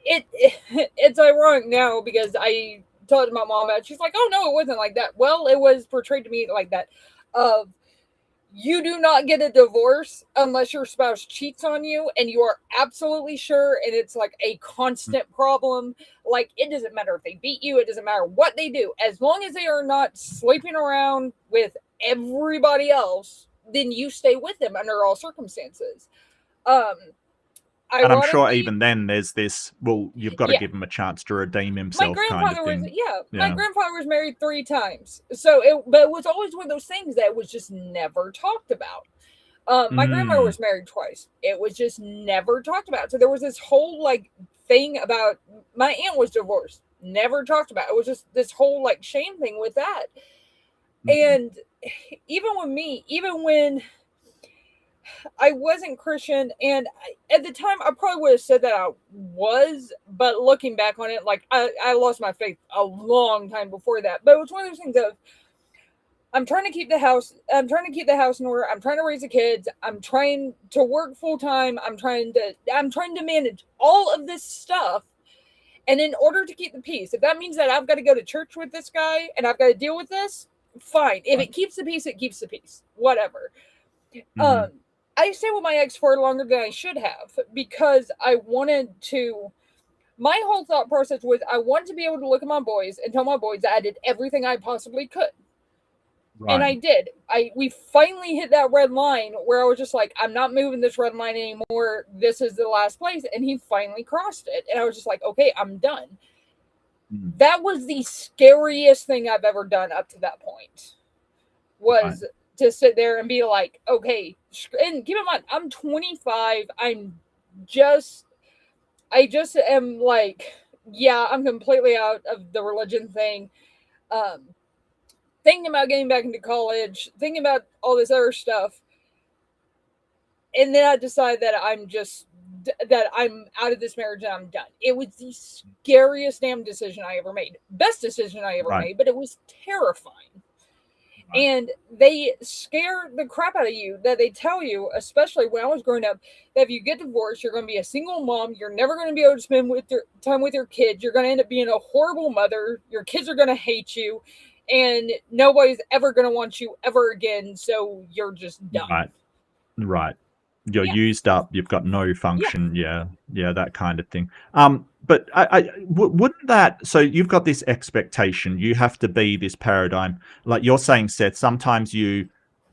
it's ironic now, because I talked to my mom about it. She's like, oh, no, it wasn't like that. Well, it was portrayed to me like that. You do not get a divorce unless your spouse cheats on you, and you are absolutely sure, and it's like a constant problem. Like, it doesn't matter if they beat you, it doesn't matter what they do, as long as they are not sleeping around with everybody else, then you stay with them under all circumstances. And I'm sure even then there's this, well, you've got to give him a chance to redeem himself. My grandfather my grandfather was married 3 times. So but it was always one of those things that was just never talked about. My grandmother was married twice. It was just never talked about. So there was this whole thing about, my aunt was divorced. Never talked about. It was just this whole shame thing with that. And even with me, even when I wasn't Christian, and at the time I probably would have said that I was, but looking back on it, I lost my faith a long time before that. But it was one of those things of, I'm trying to keep the house in order. I'm trying to raise the kids. I'm trying to work full time. I'm trying to manage all of this stuff. And in order to keep the peace, if that means that I've got to go to church with this guy and I've got to deal with this, fine. If it keeps the peace, it keeps the peace. Whatever. I stayed with my ex for longer than I should have, because I wanted to. My whole thought process was, I wanted to be able to look at my boys and tell my boys that I did everything I possibly could. And I did. We finally hit that red line where I was just like, I'm not moving this red line anymore. This is the last place. And he finally crossed it. And I was just like, okay, I'm done. That was the scariest thing I've ever done up to that point, was to sit there and be like, okay, and keep in mind, I'm 25. I just am like, yeah, I'm completely out of the religion thing. Thinking about getting back into college, thinking about all this other stuff. And then I decided that I'm out of this marriage and I'm done. It was the scariest damn decision I ever made. Best decision I ever made, but it was terrifying. And they scare the crap out of you, that they tell you, especially when I was growing up, that if you get divorced, you're going to be a single mom. You're never going to be able to spend time with your kids. You're going to end up being a horrible mother. Your kids are going to hate you, and nobody's ever going to want you ever again. So you're just done. Right. You're used up. You've got no function. Yeah, that kind of thing. But wouldn't that, so you've got this expectation, you have to be this paradigm, like you're saying, Seth, sometimes you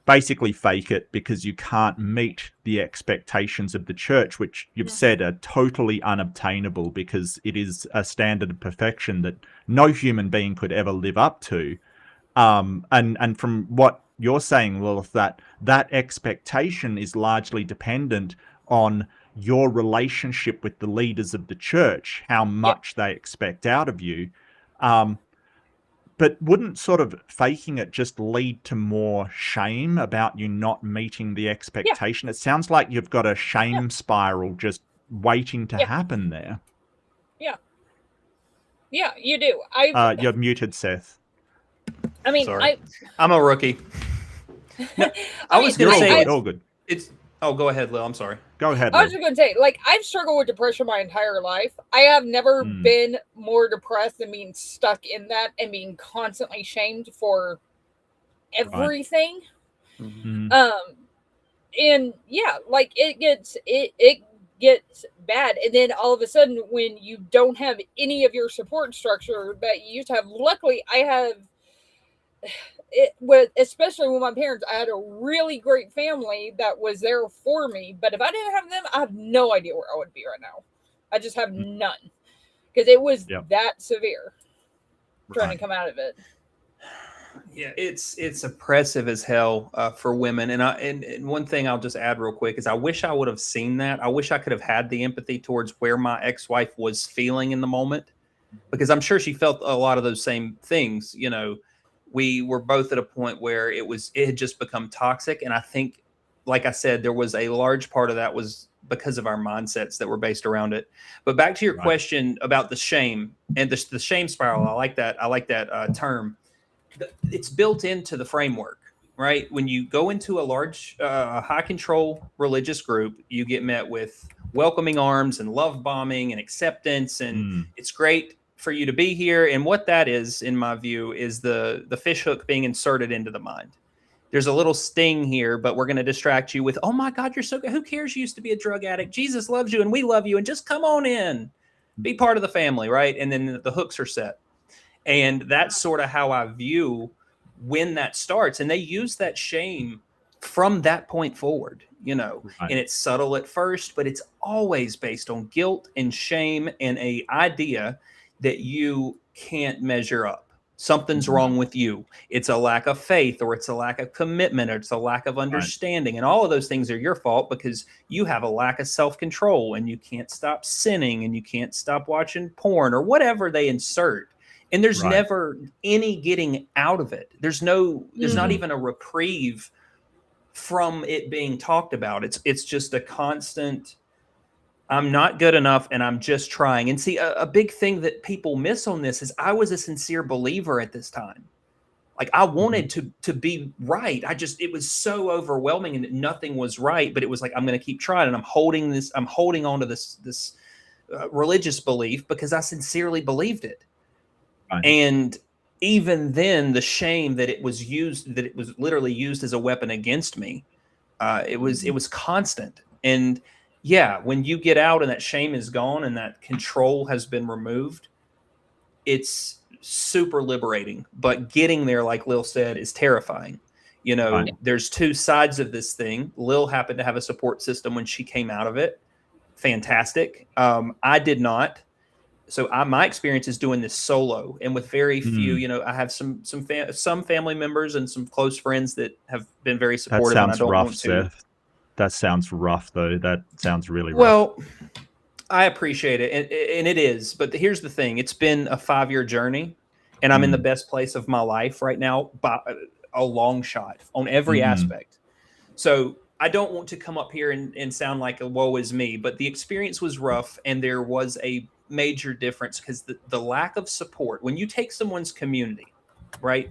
basically fake it because you can't meet the expectations of the church, which you've said are totally unobtainable, because it is a standard of perfection that no human being could ever live up to. And from what you're saying, Lilith, that expectation is largely dependent on your relationship with the leaders of the church, how much they expect out of you. But wouldn't sort of faking it just lead to more shame about you not meeting the expectation? It sounds like you've got a shame spiral just waiting to happen there. Yeah, you do. You're muted, Seth. I mean, sorry. I'm a rookie. No, I was going to say all good. Oh, go ahead, Lil. I'm sorry. Go ahead. I was just going to say, like, I've struggled with depression my entire life. I have never been more depressed than being stuck in that and being constantly shamed for everything. Right. And yeah, like it gets bad, and then all of a sudden, when you don't have any of your support structure that you used to have, luckily I have. Especially with my parents, I had a really great family that was there for me. But if I didn't have them, I have no idea where I would be right now. I just have none, because it was that severe trying to come out of it. Yeah, it's oppressive as hell for women. And one thing I'll just add real quick is I wish I would have seen that. I wish I could have had the empathy towards where my ex-wife was feeling in the moment, because I'm sure she felt a lot of those same things. You know, we were both at a point where it had just become toxic. And I think, like I said, there was a large part of that was because of our mindsets that were based around it. But back to your question about the shame and the shame spiral. I like that term. It's built into the framework, right? When you go into a large, high control religious group, you get met with welcoming arms and love bombing and acceptance. And it's great for you to be here. And what that is, in my view, is the fish hook being inserted into the mind. There's a little sting here, but we're going to distract you with, oh my God, you're so good. Who cares? You used to be a drug addict. Jesus loves you and we love you. And just come on in, be part of the family, right? And then the hooks are set. And that's sort of how I view when that starts. And they use that shame from that point forward, you know, and it's subtle at first, but it's always based on guilt and shame and a idea that you can't measure up. Something's wrong with you. It's a lack of faith, or it's a lack of commitment, or it's a lack of understanding. And all of those things are your fault because you have a lack of self-control and you can't stop sinning and you can't stop watching porn or whatever they insert. And there's never any getting out of it. There's not even a reprieve from it being talked about. It's just a constant, I'm not good enough and I'm just trying. And see, a big thing that people miss on this is I was a sincere believer at this time. Like I wanted to be right. It was so overwhelming and nothing was right, but it was like, I'm going to keep trying. And I'm holding on to this religious belief because I sincerely believed it. And even then, the shame that it was literally used as a weapon against me, it was constant. And yeah, when you get out and that shame is gone and that control has been removed, it's super liberating. But getting there, like Lil said, is terrifying. You know, there's two sides of this thing. Lil happened to have a support system when she came out of it. Fantastic. I did not. So my experience is doing this solo and with very few, you know, I have some family members and some close friends that have been very supportive. That sounds rough, Seth. That sounds rough, though. That sounds really rough. Well, I appreciate it. And it is. But here's the thing. It's been a 5-year journey and I'm in the best place of my life right now by a long shot on every aspect. So I don't want to come up here and sound like a woe is me, but the experience was rough and there was a major difference because the lack of support when you take someone's community, right,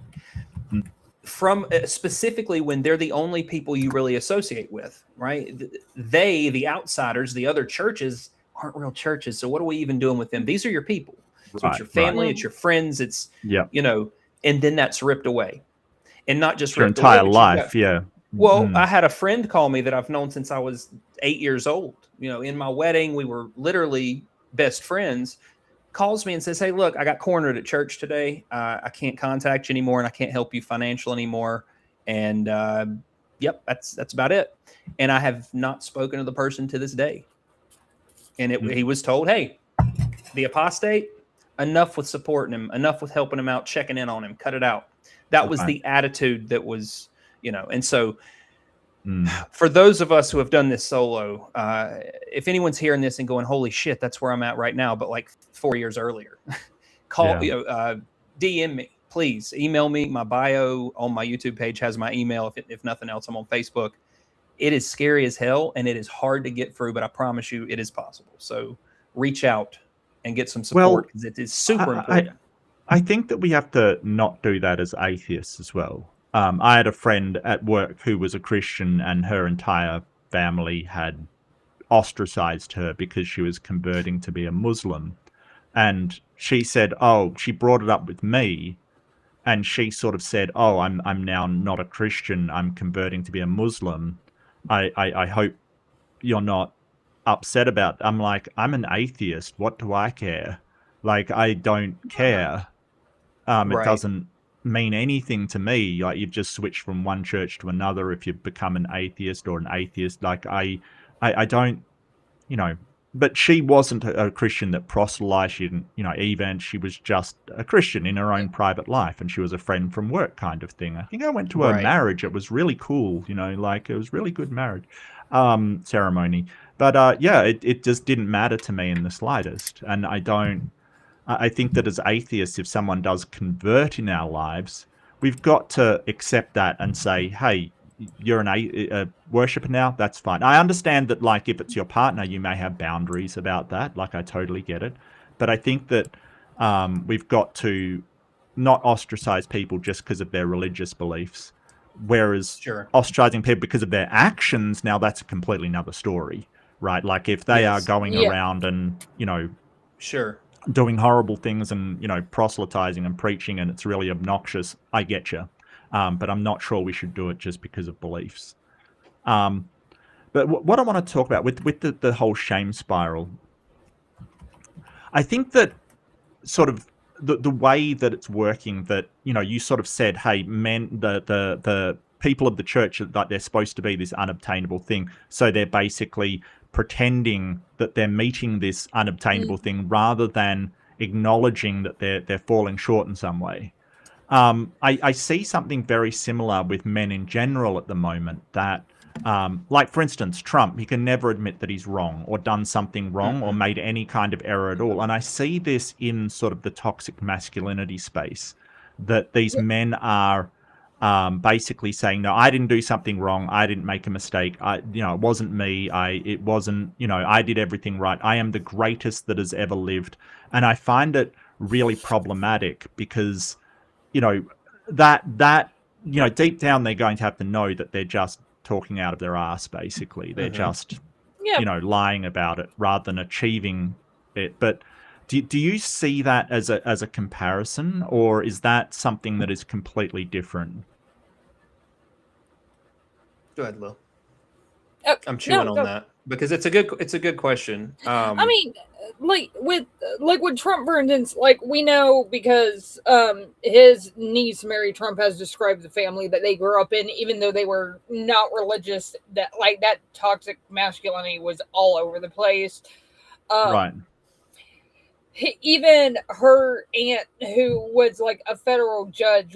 from specifically when they're the only people you really associate with, right, the outsiders, the other churches aren't real churches, so what are we even doing with them? These are your people. So it's your family, it's your friends, it's you know, and then that's ripped away. And not just your ripped entire away, life. Well, I had a friend call me that I've known since I was 8 years old. You know, in my wedding, we were literally best friends. Calls me and says, hey, look, I got cornered at church today. I can't contact you anymore and I can't help you financially anymore. And yep, that's about it. And I have not spoken to the person to this day. And he was told, hey, the apostate, enough with supporting him, enough with helping him out, checking in on him, cut it out. That was the attitude that was, you know, and so For those of us who have done this solo, if anyone's hearing this and going, holy shit, that's where I'm at right now, but like 4 years earlier, DM me, please. Email me. My bio on my YouTube page has my email. If nothing else, I'm on Facebook. It is scary as hell, and it is hard to get through, but I promise you it is possible. So reach out and get some support, because it is super important. I think that we have to not do that as atheists as well. I had a friend at work who was a Christian, and her entire family had ostracized her because she was converting to be a Muslim. And she said, she brought it up with me, and she sort of said, I'm now not a Christian, I'm converting to be a Muslim. I hope you're not upset about it. I'm like, I'm an atheist. What do I care? Like, I don't care. It doesn't mean anything to me. Like, you've just switched from one church to another if you've become an atheist or an atheist. Like, I don't, but she wasn't a Christian that proselytized. She didn't, she was just a Christian in her own private life, and she was a friend from work kind of thing. I think I went to her marriage. It was really cool, like, it was really good marriage ceremony. But it just didn't matter to me in the slightest. And I think that as atheists, if someone does convert in our lives, we've got to accept that and say, hey, you're a worshipper now, that's fine. I understand that, like, if it's your partner, you may have boundaries about that. Like, I totally get it. But I think that we've got to not ostracize people just because of their religious beliefs. Whereas ostracizing people because of their actions, now that's a completely another story, right? Like, if they are going around and, doing horrible things and, proselytizing and preaching, and it's really obnoxious, I get you. But I'm not sure we should do it just because of beliefs. But what I want to talk about with the whole shame spiral, I think that sort of the way that it's working, that, you sort of said, hey, men, the people of the church, that they're supposed to be this unobtainable thing. So they're basically pretending that they're meeting this unobtainable thing rather than acknowledging that they're falling short in some way. I see something very similar with men in general at the moment, that, like, for instance, Trump, he can never admit that he's wrong or done something wrong or made any kind of error at all. And I see this in sort of the toxic masculinity space, that these men are basically saying, no, I didn't do something wrong. I didn't make a mistake. It wasn't me. It wasn't, I did everything right. I am the greatest that has ever lived. And I find it really problematic because, that deep down, they're going to have to know that they're just talking out of their ass, basically. They're just, lying about it rather than achieving it. But do you see that as a comparison, or is that something that is completely different? Go ahead, Lil. I'm chewing on that because it's a good question. I mean, like with Trump, for instance, like, we know because his niece Mary Trump has described the family that they grew up in, even though they were not religious, that, like, that toxic masculinity was all over the place. Right. Even her aunt, who was like a federal judge,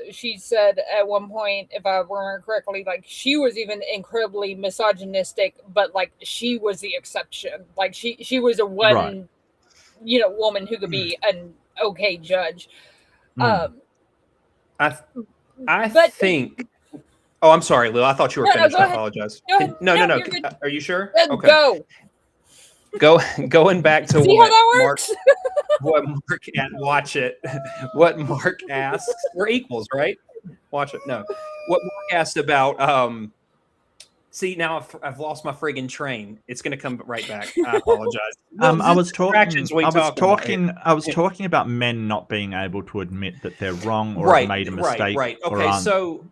she said at one point, if I remember correctly, like, she was even incredibly misogynistic, but like, she was the exception. Like, she was a one, woman who could be an okay judge. I think. Oh, I'm sorry, Lil. I thought you were finished. I apologize. No. Are you sure? Okay. Go. Going back to what Mark watch it. What Mark asks, we're equals, right? Watch it. No, what Mark asked about. See, now I've lost my friggin' train. It's going to come right back. I apologize. I was talking about men not being able to admit that they're wrong or have made a mistake. Right. Okay. So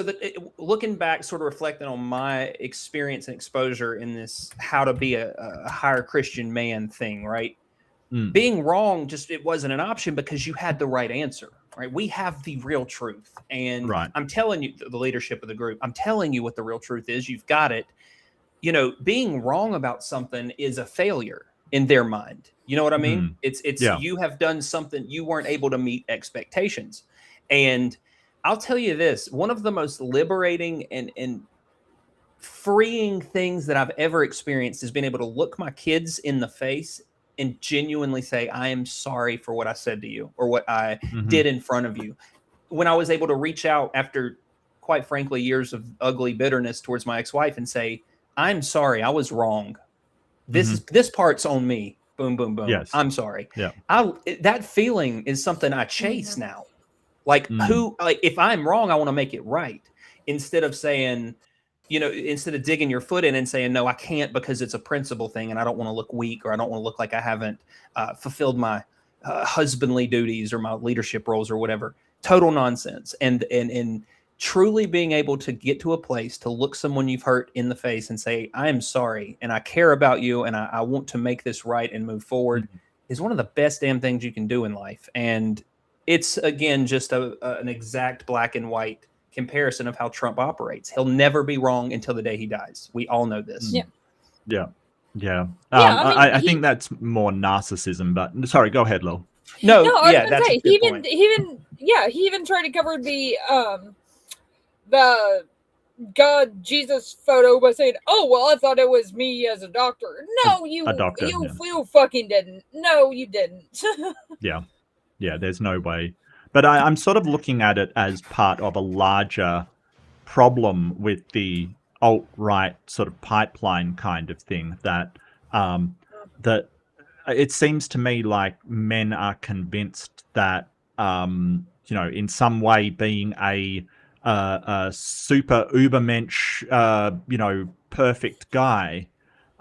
that looking back, sort of reflecting on my experience and exposure in this how to be a higher Christian man thing, right? Being wrong, it wasn't an option because you had the right answer, right? We have the real truth. And I'm telling you, the leadership of the group, I'm telling you what the real truth is. You've got it. Being wrong about something is a failure in their mind. You know what I mean? It's you have done something, you weren't able to meet expectations. And I'll tell you this, one of the most liberating and freeing things that I've ever experienced is being able to look my kids in the face and genuinely say, I am sorry for what I said to you or what I did in front of you. When I was able to reach out after, quite frankly, years of ugly bitterness towards my ex-wife and say, I'm sorry, I was wrong. This part's on me. Boom, boom, boom. Yes. I'm sorry. Yeah. That feeling is something I chase now. Like if I'm wrong, I want to make it right. Instead of saying, instead of digging your foot in and saying, no, I can't because it's a principle thing and I don't want to look weak or I don't want to look like I haven't fulfilled my husbandly duties or my leadership roles or whatever. Total nonsense. And truly being able to get to a place to look someone you've hurt in the face and say, I am sorry and I care about you and I want to make this right and move forward is one of the best damn things you can do in life. And it's, again, just an exact black and white comparison of how Trump operates. He'll never be wrong until the day he dies. We all know this. Yeah. I think that's more narcissism, but sorry, go ahead, Lil. No, that's a good point. He even tried to cover the God Jesus photo by saying, "Oh well, I thought it was me as a doctor." No, you fucking didn't. No, you didn't. Yeah, there's no way. But I'm sort of looking at it as part of a larger problem with the alt-right sort of pipeline kind of thing that that it seems to me like men are convinced that in some way being a super ubermensch perfect guy,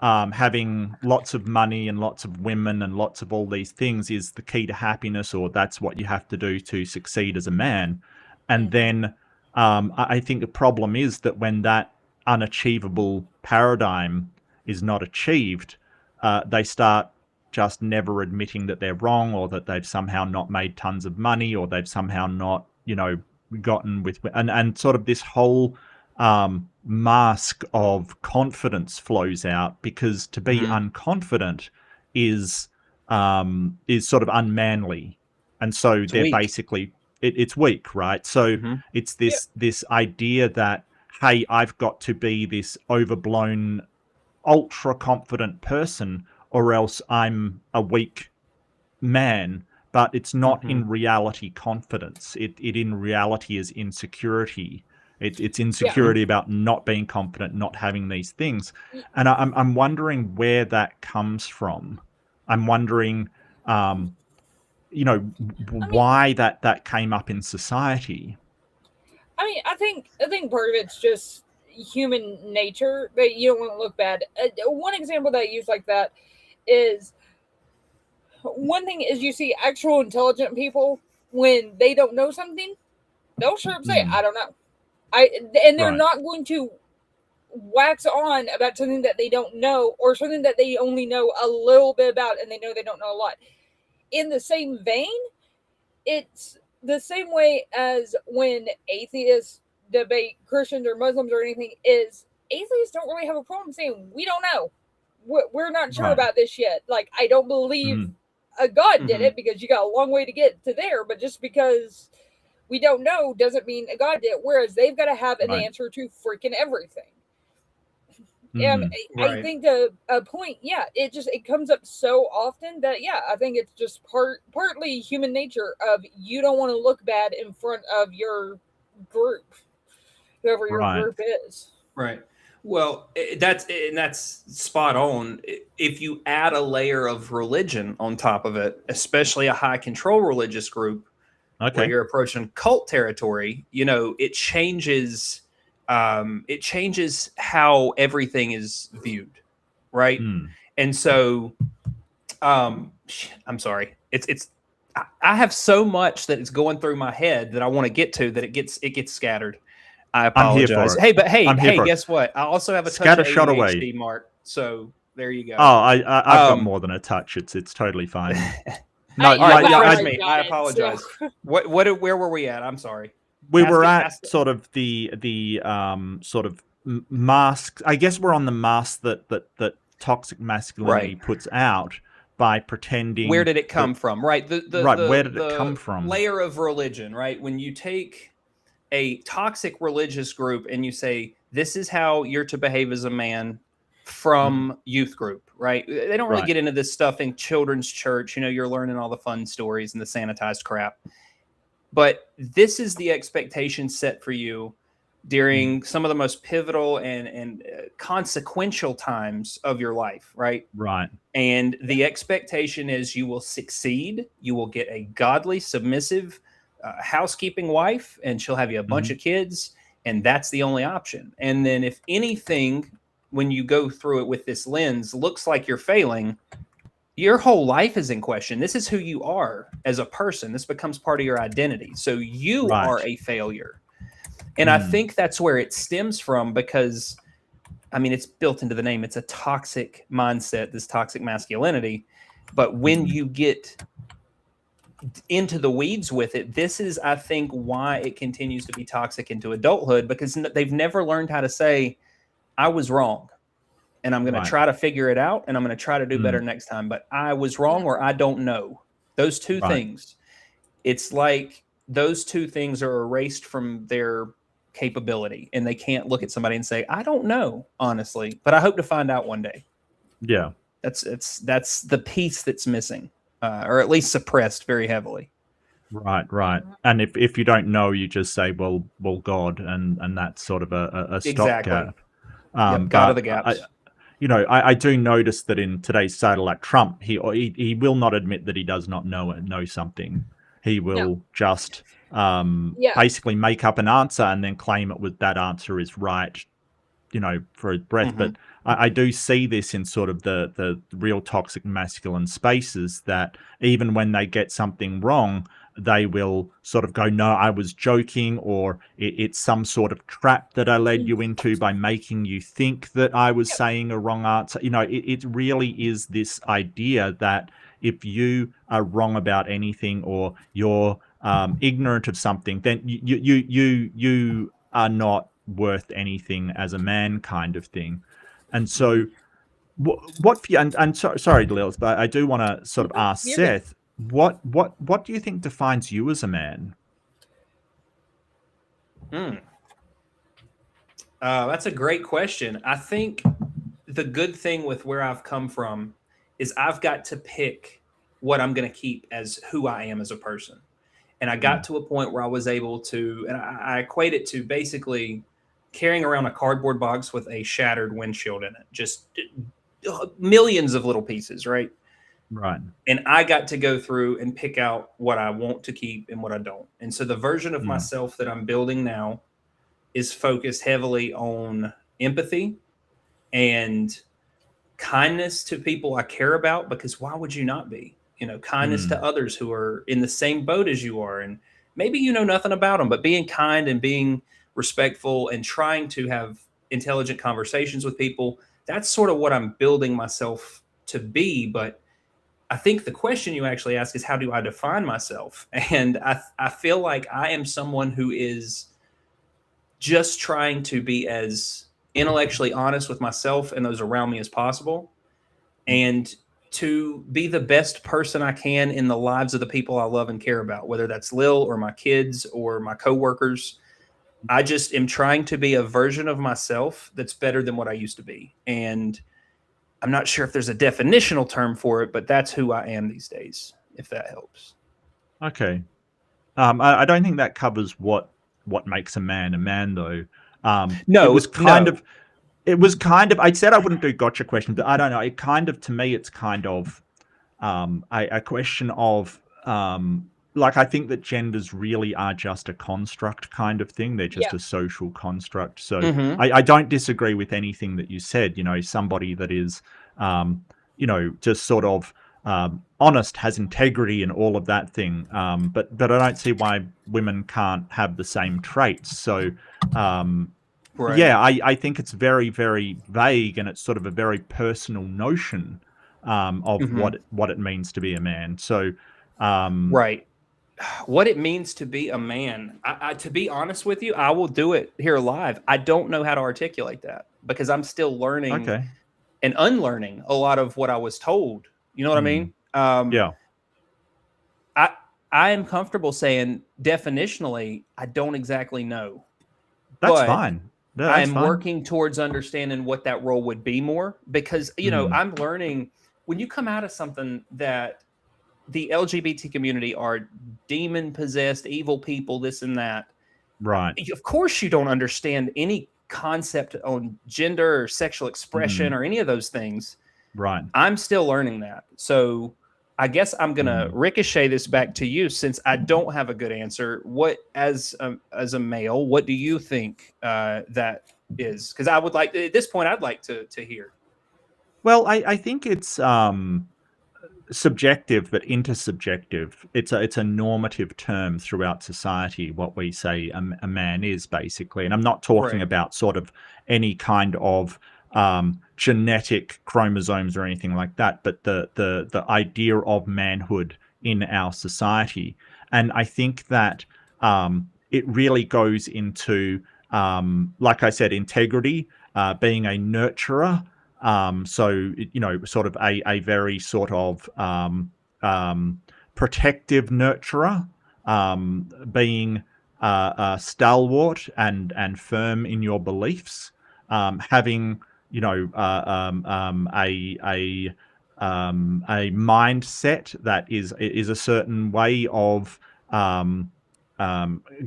having lots of money and lots of women and lots of all these things is the key to happiness, or that's what you have to do to succeed as a man. And then I think the problem is that when that unachievable paradigm is not achieved, they start just never admitting that they're wrong, or that they've somehow not made tons of money, or they've somehow not, gotten with, and sort of this whole mask of confidence flows out, because to be unconfident is sort of unmanly, and so it's they're weak. Basically it's weak, right? So it's this idea that, hey, I've got to be this overblown ultra confident person or else I'm a weak man. But it's not in reality confidence. It in reality is insecurity. It's insecurity about not being confident, not having these things. And I'm wondering where that comes from. I'm wondering, why that came up in society. I mean, I think part of it's just human nature that you don't want to look bad. One example that I use like that is, one thing is you see actual intelligent people, when they don't know something, they'll sure say, I don't know. And they're not going to wax on about something that they don't know, or something that they only know a little bit about and they know they don't know a lot. In the same vein, it's the same way as when atheists debate Christians or Muslims or anything, is atheists don't really have a problem saying, we don't know. We're not sure about this yet. Like, I don't believe a God did it, because you got a long way to get to there. But just because we don't know doesn't mean a God did. Whereas they've got to have an answer to freaking everything. I think the point, it comes up so often that I think it's just partly human nature of, you don't want to look bad in front of your group, whoever your group is. Right. Well, that's spot on. If you add a layer of religion on top of it, especially a high control religious group, where you're approaching cult territory, it changes how everything is viewed, right? And so, I'm sorry, I have so much that is going through my head that I want to get to that it gets scattered. I apologize. Hey, guess what? I also have a touch of ADHD, Mark. So there you go. Oh, I've got more than a touch. It's totally fine. No, I apologize. Where were we at? I'm sorry. We were at sort of the sort of mask. I guess we're on the mask that toxic masculinity puts out by pretending. Where did it come from? Right. Where did it come from? Layer of religion, right? When you take a toxic religious group and you say, this is how you're to behave as a man from youth group, right? They don't really get into this stuff in children's church. You know, you're learning all the fun stories and the sanitized crap. But this is the expectation set for you during some of the most pivotal and consequential times of your life, right? Right. And the expectation is you will succeed. You will get a godly, submissive housekeeping wife, and she'll have you a bunch of kids, and that's the only option. And then if anything, when you go through it with this lens, looks like you're failing, your whole life is in question. This is who you are as a person. This becomes part of your identity. So you are a failure. And I think that's where it stems from, because, I mean, it's built into the name. It's a toxic mindset, this toxic masculinity. But when you get into the weeds with it, this is, I think, why it continues to be toxic into adulthood, because they've never learned how to say, I was wrong, and I'm going to try to figure it out, and I'm going to try to do better next time. But I was wrong, or I don't know. Those two things. It's like those two things are erased from their capability, and they can't look at somebody and say, I don't know, honestly, but I hope to find out one day. Yeah. That's the piece that's missing, or at least suppressed very heavily. Right. And if you don't know, you just say, well, God, and that's sort of a stopgap. God of the gaps. I do notice that in today's society, like Trump, he will not admit that he does not know something. He will just basically make up an answer and then claim that answer is right, for his breath. But I do see this in sort of the real toxic masculine spaces, that even when they get something wrong, they will sort of go, no, I was joking, or it's some sort of trap that I led you into by making you think that I was saying a wrong answer. It really is this idea that if you are wrong about anything, or you're ignorant of something, then you are not worth anything as a man, kind of thing. And so what for you, and sorry, Lilith, but I do want to sort of ask Seth, what do you think defines you as a man? That's a great question. I think the good thing with where I've come from is I've got to pick what I'm going to keep as who I am as a person. And I got to a point where I was able to, and I equate it to basically carrying around a cardboard box with a shattered windshield in it, just millions of little pieces, right? Right. And I got to go through and pick out what I want to keep and what I don't. And so the version of myself that I'm building now is focused heavily on empathy and kindness to people I care about, because why would you not be? Kindness to others who are in the same boat as you are. And maybe you know nothing about them, but being kind and being respectful and trying to have intelligent conversations with people, that's sort of what I'm building myself to be. But I think the question you actually ask is, how do I define myself? And I feel like I am someone who is just trying to be as intellectually honest with myself and those around me as possible, and to be the best person I can in the lives of the people I love and care about, whether that's Lil or my kids or my coworkers. I just am trying to be a version of myself that's better than what I used to be. And I'm not sure if there's a definitional term for it, but that's who I am these days, if that helps. Okay. I don't think that covers what makes a man, though. No, it was kind of, I said I wouldn't do gotcha questions, but I don't know. It kind of, to me, it's kind of a question of, like, I think that genders really are just a construct kind of thing. They're just a social construct. So I don't disagree with anything that you said. Somebody that is, just sort of honest, has integrity and all of that thing. But I don't see why women can't have the same traits. So, right. Yeah, I think it's very, very vague, and it's sort of a very personal notion of what it means to be a man. So, right. What it means to be a man. I to be honest with you, I will do it here live. I don't know how to articulate that, because I'm still learning and unlearning a lot of what I was told. You know what I mean? Yeah. I am comfortable saying definitionally, I don't exactly know. That's fine. No, I am working towards understanding what that role would be more, because, you know, I'm learning when you come out of something that the LGBT community are demon possessed, evil people, this and that. Right. Of course, you don't understand any concept on gender or sexual expression or any of those things. Right. I'm still learning that. So I guess I'm going to ricochet this back to you, since I don't have a good answer. What, as a male, what do you think that is? Because I would like, at this point, I'd like to hear. Well, I think it's subjective, but intersubjective. It's a normative term throughout society, what we say a man is, basically. And I'm not talking about sort of any kind of genetic chromosomes or anything like that, but the idea of manhood in our society. And I think that it really goes into, like I said, integrity, being a nurturer. So, you know, sort of a very sort of protective nurturer, being stalwart and firm in your beliefs, having, you know, a mindset that is a certain way of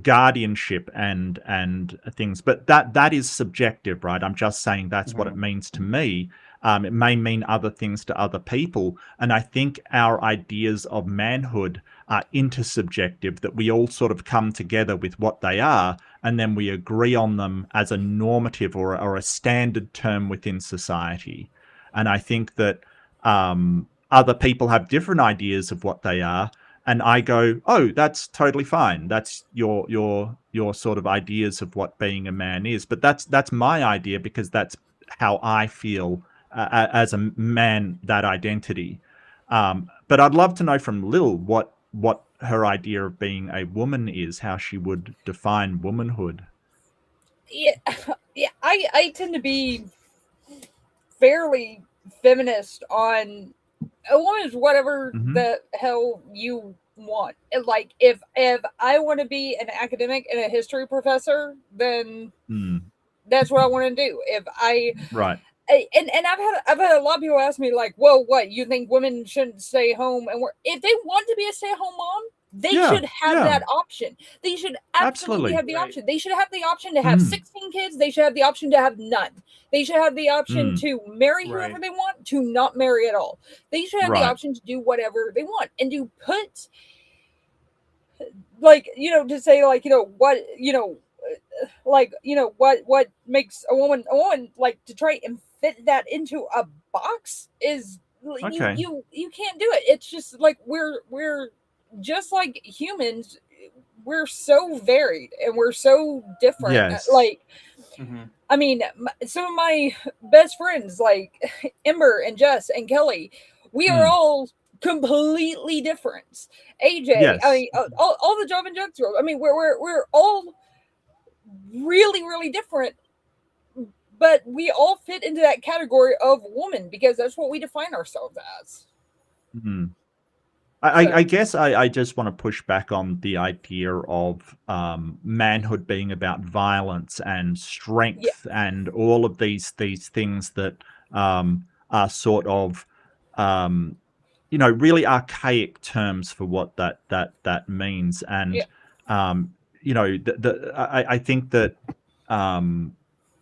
guardianship and things, but that is subjective, right? I'm just saying that's what it means to me. It may mean other things to other people, and I think our ideas of manhood are intersubjective, that we all sort of come together with what they are, and then we agree on them as a normative or a standard term within society. And I think that other people have different ideas of what they are, and I go, oh, that's totally fine. That's your sort of ideas of what being a man is. But that's my idea, because that's how I feel as a man, that identity. But I'd love to know from Lil what her idea of being a woman is, how she would define womanhood. Yeah, I tend to be fairly feminist on a woman's whatever the hell you want. Like, if I want to be an academic and a history professor, then that's what I want to do. If I and I've had a lot of people ask me, like, well, what, you think women shouldn't stay home and work? If they want to be a stay-at-home mom, they should have that option. They should absolutely have the option. They should have the option to have 16 kids. They should have the option to have none. They should have the option to marry whoever they want, to not marry at all. They should have the option to do whatever they want, and to put, like, you know, to say, like, you know, what, you know, like, you know, what makes a woman, like, to try and fit that into a box is you can't do it. It's just like we're just like humans. We're so varied and we're so different. Yes. Like, I mean, some of my best friends, like Ember and Jess and Kelly, we are all completely different. AJ, I mean, all the Java and Jugs girls. I mean, we're all really, really different, but we all fit into that category of woman, because that's what we define ourselves as. I guess I just want to push back on the idea of manhood being about violence and strength and all of these things that are sort of you know, really archaic terms for what that means. And you know, I think that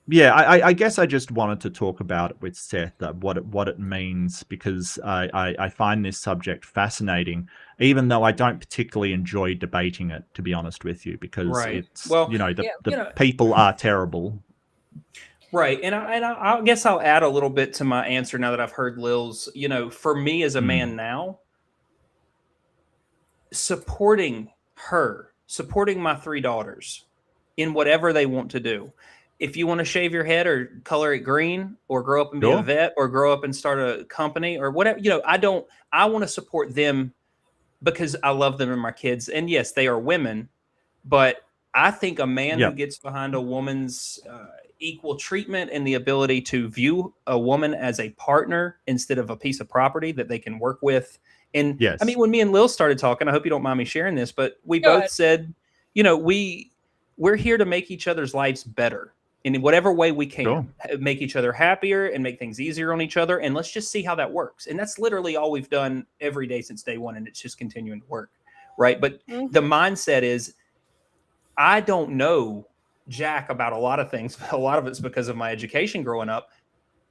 I guess I just wanted to talk about it with Seth, what it means, because I find this subject fascinating, even though I don't particularly enjoy debating it, to be honest with you, because it's, well, you know, the people are terrible. Right. And I guess I'll add a little bit to my answer now that I've heard Lil's. You know, for me as a man now, supporting my 3 daughters in whatever they want to do. If you want to shave your head or color it green, or grow up and be a vet, or grow up and start a company or whatever, you know, I want to support them because I love them and my kids. And yes, they are women, but I think a man who gets behind a woman's equal treatment and the ability to view a woman as a partner instead of a piece of property that they can work with. And Yes. I mean, when me and Lil started talking, I hope you don't mind me sharing this, but we both said, you know, we're here to make each other's lives better in whatever way we can, make each other happier and make things easier on each other. And let's just see how that works. And that's literally all we've done every day since day one. And it's just continuing to work. Right. But the mindset is, I don't know jack about a lot of things. A lot of it's because of my education growing up.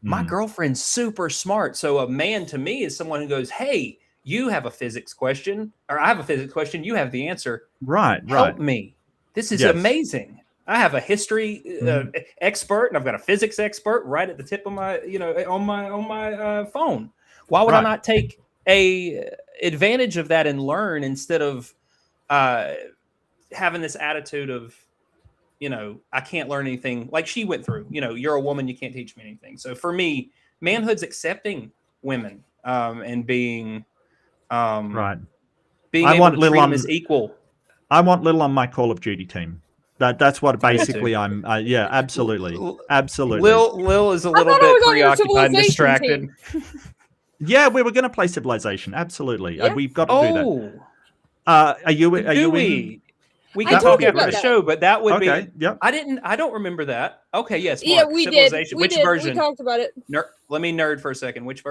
My girlfriend's super smart. So a man to me is someone who goes, hey, you have a physics question, or I have a physics question. You have the answer. Right. Help me. This is amazing. I have a history expert, and I've got a physics expert right at the tip of my, you know, on my phone. Why would I not take a advantage of that and learn instead of having this attitude of, you know, I can't learn anything like she went through. You know, you're a woman, you can't teach me anything. So for me, manhood's accepting women and being being able to treat them as equal. I want Lil on my Call of Duty team. That's what basically I'm. Yeah, absolutely. Lil is a little bit preoccupied and distracted. Yeah, we were going to play Civilization. Absolutely, we've got to do that. Are you in? We can talk after the show, but that would be. Yep. I don't remember that. Okay. Yes. Mark, yeah, we did. Which version? We talked about it. Let me nerd for a second. Which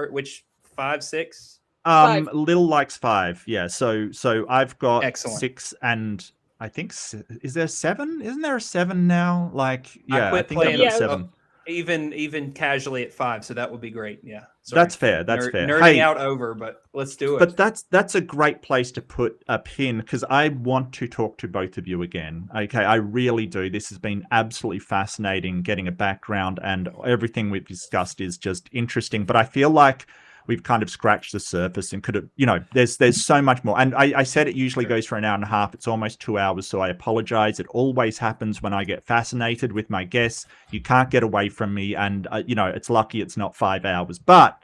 5, 6? 5. Lil likes 5. Yeah. So I've got 6 and. I think is there 7? Isn't there a 7 now? Like, yeah, I think I'm at 7. Even casually at 5, so that would be great. Yeah, sorry. That's fair. That's fair. Nerding out over, but let's do it. But that's a great place to put a pin because I want to talk to both of you again. Okay, I really do. This has been absolutely fascinating, getting a background, and everything we've discussed is just interesting. But I feel like we've kind of scratched the surface and could have, you know, there's so much more. And I said it usually goes for an hour and a half. It's almost 2 hours. So I apologize. It always happens when I get fascinated with my guests. You can't get away from me. And, you know, it's lucky it's not 5 hours. But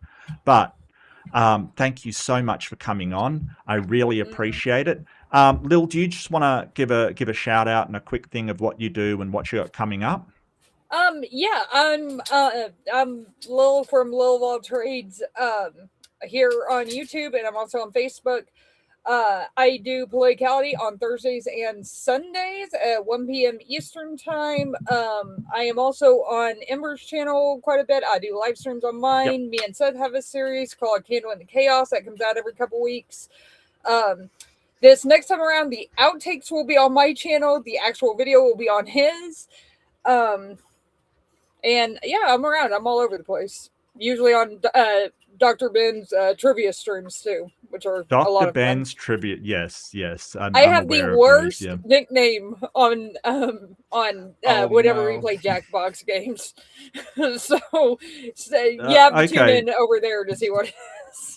thank you so much for coming on. I really appreciate it. Lil, do you just want to give a shout out and a quick thing of what you do and what you got coming up? Yeah, I'm Lil from Lil Trades here on YouTube, and I'm also on Facebook. I do Politicality on Thursdays and Sundays at 1 p.m. Eastern time. I am also on Ember's channel quite a bit. I do live streams on mine. Me and Seth have a series called Candle in the Chaos that comes out every couple weeks. This next time around, the outtakes will be on my channel. The actual video will be on his. And yeah, I'm around. I'm all over the place. Usually on Dr. Ben's trivia streams too, which are a lot of Dr. Ben's trivia. Yes. I have the worst nickname on whenever we play Jackbox games. so you have to tune in over there to see what it is.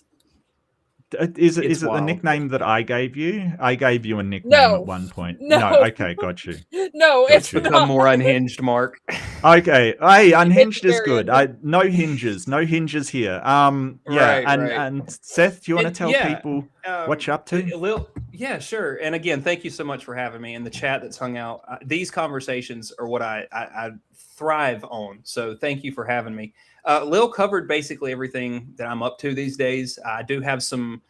Is it the nickname that I gave you? I gave you a nickname at one point. No. Okay, got you. No, it's become more unhinged, Mark. Okay. Hey, unhinged is good. No hinges here. And Seth, do you want to tell people what you're up to? Yeah, sure. And again, thank you so much for having me in the chat that's hung out. These conversations are what I thrive on. So thank you for having me. Lil covered basically everything that I'm up to these days. I do have some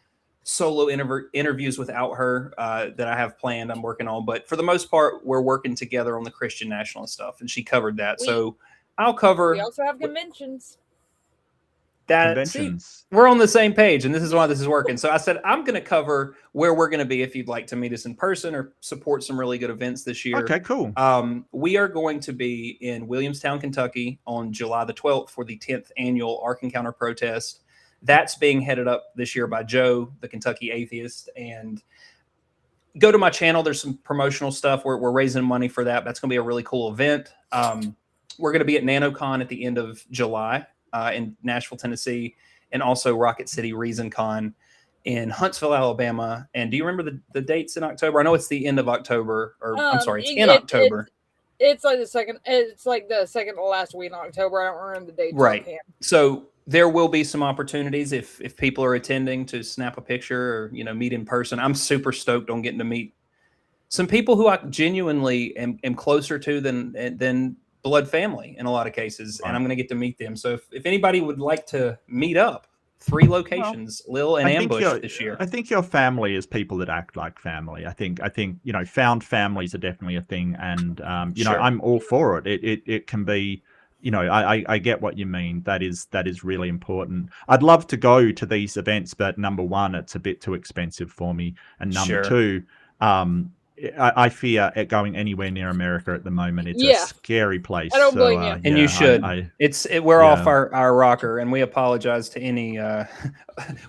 solo interviews without her that I have planned. I'm working on, but for the most part, we're working together on the Christian nationalist stuff, and she covered that. So I'll cover. We also have conventions. We're on the same page, and this is why this is working. So I said I'm going to cover where we're going to be if you'd like to meet us in person or support some really good events this year. Okay, cool. We are going to be in Williamstown, Kentucky on July the 12th for the 10th annual Ark Encounter protest. That's being headed up this year by Joe, the Kentucky atheist. And go to my channel. There's some promotional stuff. We're raising money for that. That's going to be a really cool event. We're going to be at NanoCon at the end of July. In Nashville, Tennessee, and also Rocket City ReasonCon in Huntsville, Alabama. And do you remember the dates in October? I know it's the end of October, or I'm sorry, it's in October. It's like the second to last week in October. I don't remember the dates. Right. So there will be some opportunities if people are attending to snap a picture or meet in person. I'm super stoked on getting to meet some people who I genuinely am closer to than blood family in a lot of cases, and I'm going to get to meet them. So if anybody would like to meet up, 3 locations, Lil and Ambush this year. I think your family is people that act like family. I think found families are definitely a thing, and I'm all for it. It can be. I get what you mean. That is really important. I'd love to go to these events, but number one, it's a bit too expensive for me, and number two, I fear it going anywhere near America at the moment. It's a scary place. I don't blame you. And you should. We're off our rocker, and we apologize to any.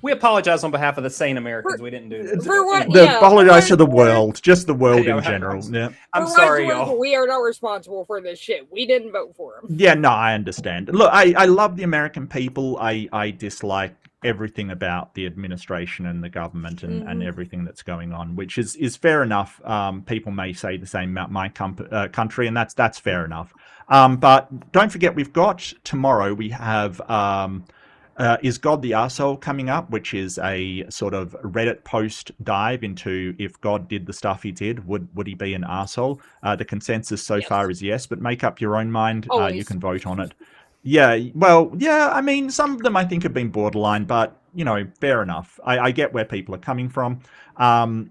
We apologize on behalf of the sane Americans. We didn't do this. Apologize to the world, just the world in general. I'm sorry, y'all. We are not responsible for this shit. We didn't vote for them. Yeah, no, I understand. Look, I love the American people. I dislike everything about the administration and the government and everything that's going on, which is fair enough. People may say the same about my country, and that's fair enough. But don't forget, we've got tomorrow, we have Is God the Arsehole coming up, which is a sort of Reddit post dive into if God did the stuff he did, would he be an arsehole? The consensus so far is yes, but make up your own mind. You can vote on it. Yeah, well, yeah, I mean, some of them I think have been borderline, but, fair enough. I get where people are coming from. After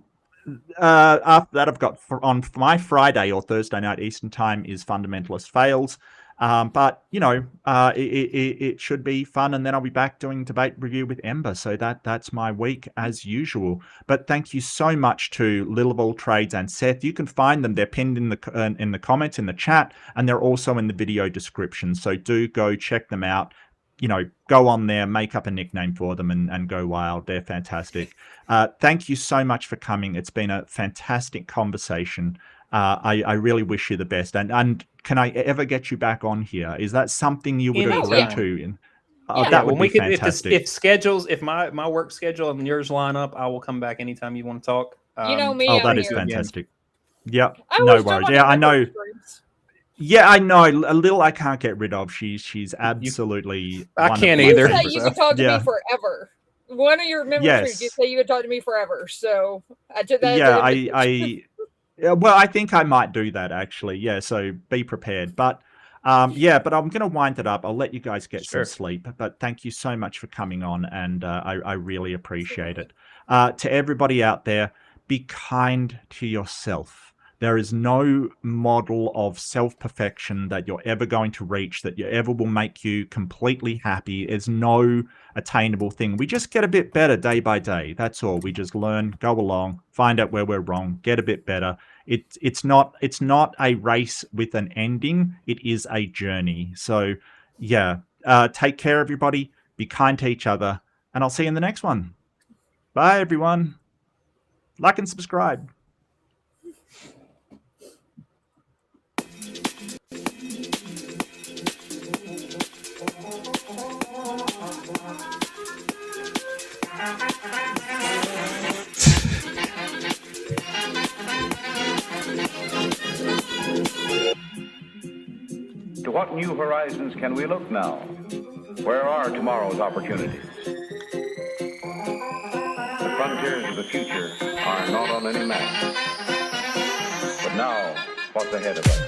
that, I've got on my Friday or Thursday night Eastern time is Fundamentalist Fails. But it should be fun, and then I'll be back doing debate review with Ember. So that's my week as usual. But thank you so much to Lil of All Trades and Seth. You can find them; they're pinned in the comments in the chat, and they're also in the video description. So do go check them out. Go on there, make up a nickname for them, and go wild. They're fantastic. Thank you so much for coming. It's been a fantastic conversation. I really wish you the best. And can I ever get you back on here? Is that something you would agree to? That would be fantastic. If my work schedule and yours line up, I will come back anytime you want to talk. Me. Oh, that is fantastic. Yeah, no worries. Yeah, I know. Yeah, I know. A little I can't get rid of. She's absolutely. I can't either. You can talk to me forever. One of your members you say you would talk to me forever. So I took that. Yeah, well, I think I might do that actually. Yeah, so be prepared. But but I'm going to wind it up. I'll let you guys get some sleep. But thank you so much for coming on, and I really appreciate it. To everybody out there, be kind to yourself. There is no model of self-perfection that you're ever going to reach, that you ever will make you completely happy. There's no attainable thing. We just get a bit better day by day. That's all. We just learn, go along, find out where we're wrong, get a bit better. It's not a race with an ending. It is a journey. So yeah, take care, everybody. Be kind to each other, and I'll see you in the next one. Bye, everyone. Like and subscribe. To what new horizons can we look now? Where are tomorrow's opportunities? The frontiers of the future are not on any map. But now, what's ahead of us?